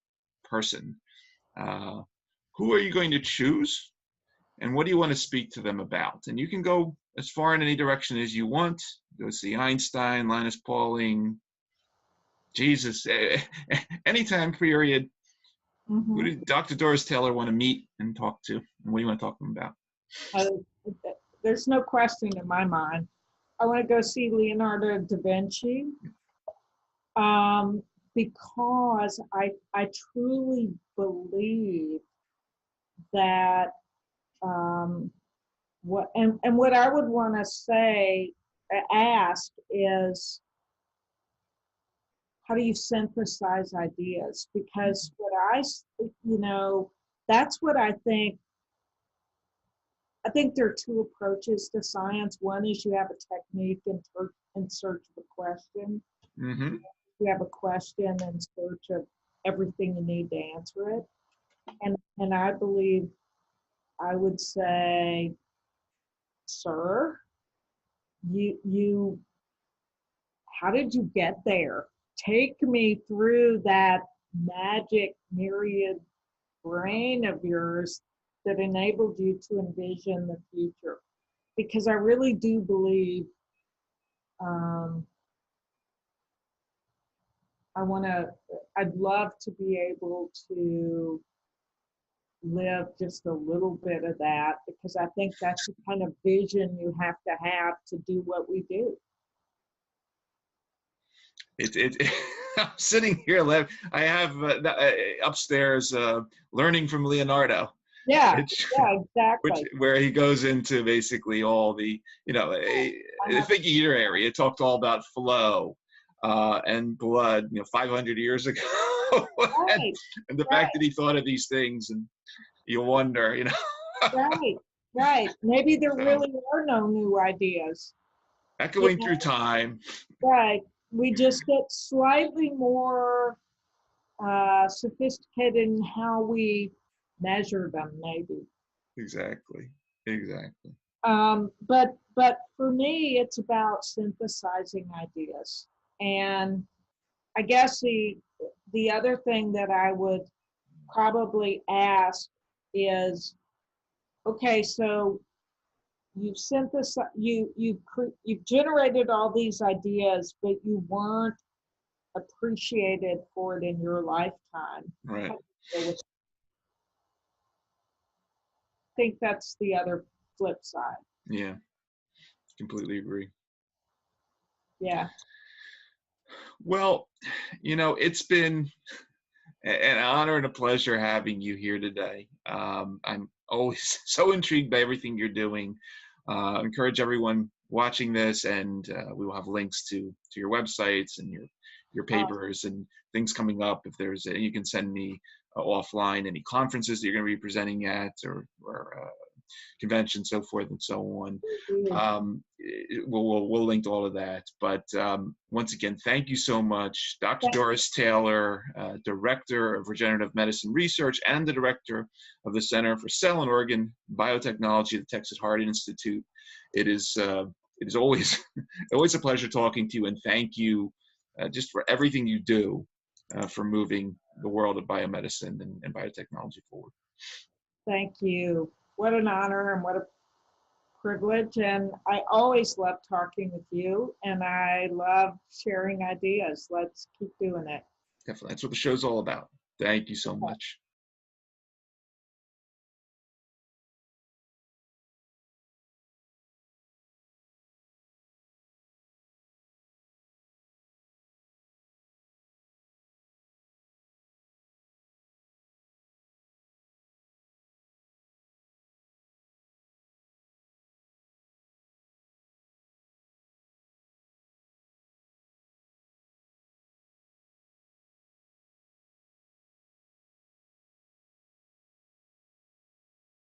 person. Who are you going to choose, and what do you want to speak to them about? And you can go as far in any direction as you want. Go see Einstein, Linus Pauling, Jesus, any time period. Mm-hmm. Who did Dr. Doris Taylor want to meet and talk to? And what do you want to talk to them about? There's no question in my mind. I want to go see Leonardo da Vinci because I truly believe that what I would want to ask is, how do you synthesize ideas? Because that's what I think. I think there are two approaches to science. One is you have a technique in search of a question. Mm-hmm. You have a question in search of everything you need to answer it. And I believe I would say, sir, you how did you get there? Take me through that magic myriad brain of yours that enabled you to envision the future. Because I really do believe I'd love to be able to live just a little bit of that, because I think that's the kind of vision you have to do what we do. I'm sitting here. I have upstairs learning from Leonardo. Yeah, exactly. Where he goes into basically all the, the figure area. It talked all about flow and blood, 500 years ago. Right, and the fact that he thought of these things, and you wonder, Right. Maybe there really are no new ideas. Echoing through time. Right. We just get slightly more sophisticated in how we measure them, maybe. Exactly. But for me, it's about synthesizing ideas. And I guess the other thing that I would probably ask is, okay, so you've synthesized, you've generated all these ideas, but you weren't appreciated for it in your lifetime. Right. I think that's the other flip side. Yeah, completely agree. Yeah. Well, it's been an honor and a pleasure having you here today. I'm always so intrigued by everything you're doing. I encourage everyone watching this, and we will have links to your websites and your papers and things coming up. If there's you can send me offline any conferences that you're going to be presenting at, or conventions, so forth and so on. We'll link to all of that. But once again, thank you so much, Dr. Doris Taylor, Director of Regenerative Medicine Research and the Director of the Center for Cell and Organ Biotechnology at the Texas Heart Institute. It is always a pleasure talking to you, and thank you just for everything you do for moving the world of biomedicine and biotechnology forward. Thank you. What an honor and what a privilege. And I always love talking with you, and I love sharing ideas. Let's keep doing it. Definitely. That's what the show's all about. Thank you so much.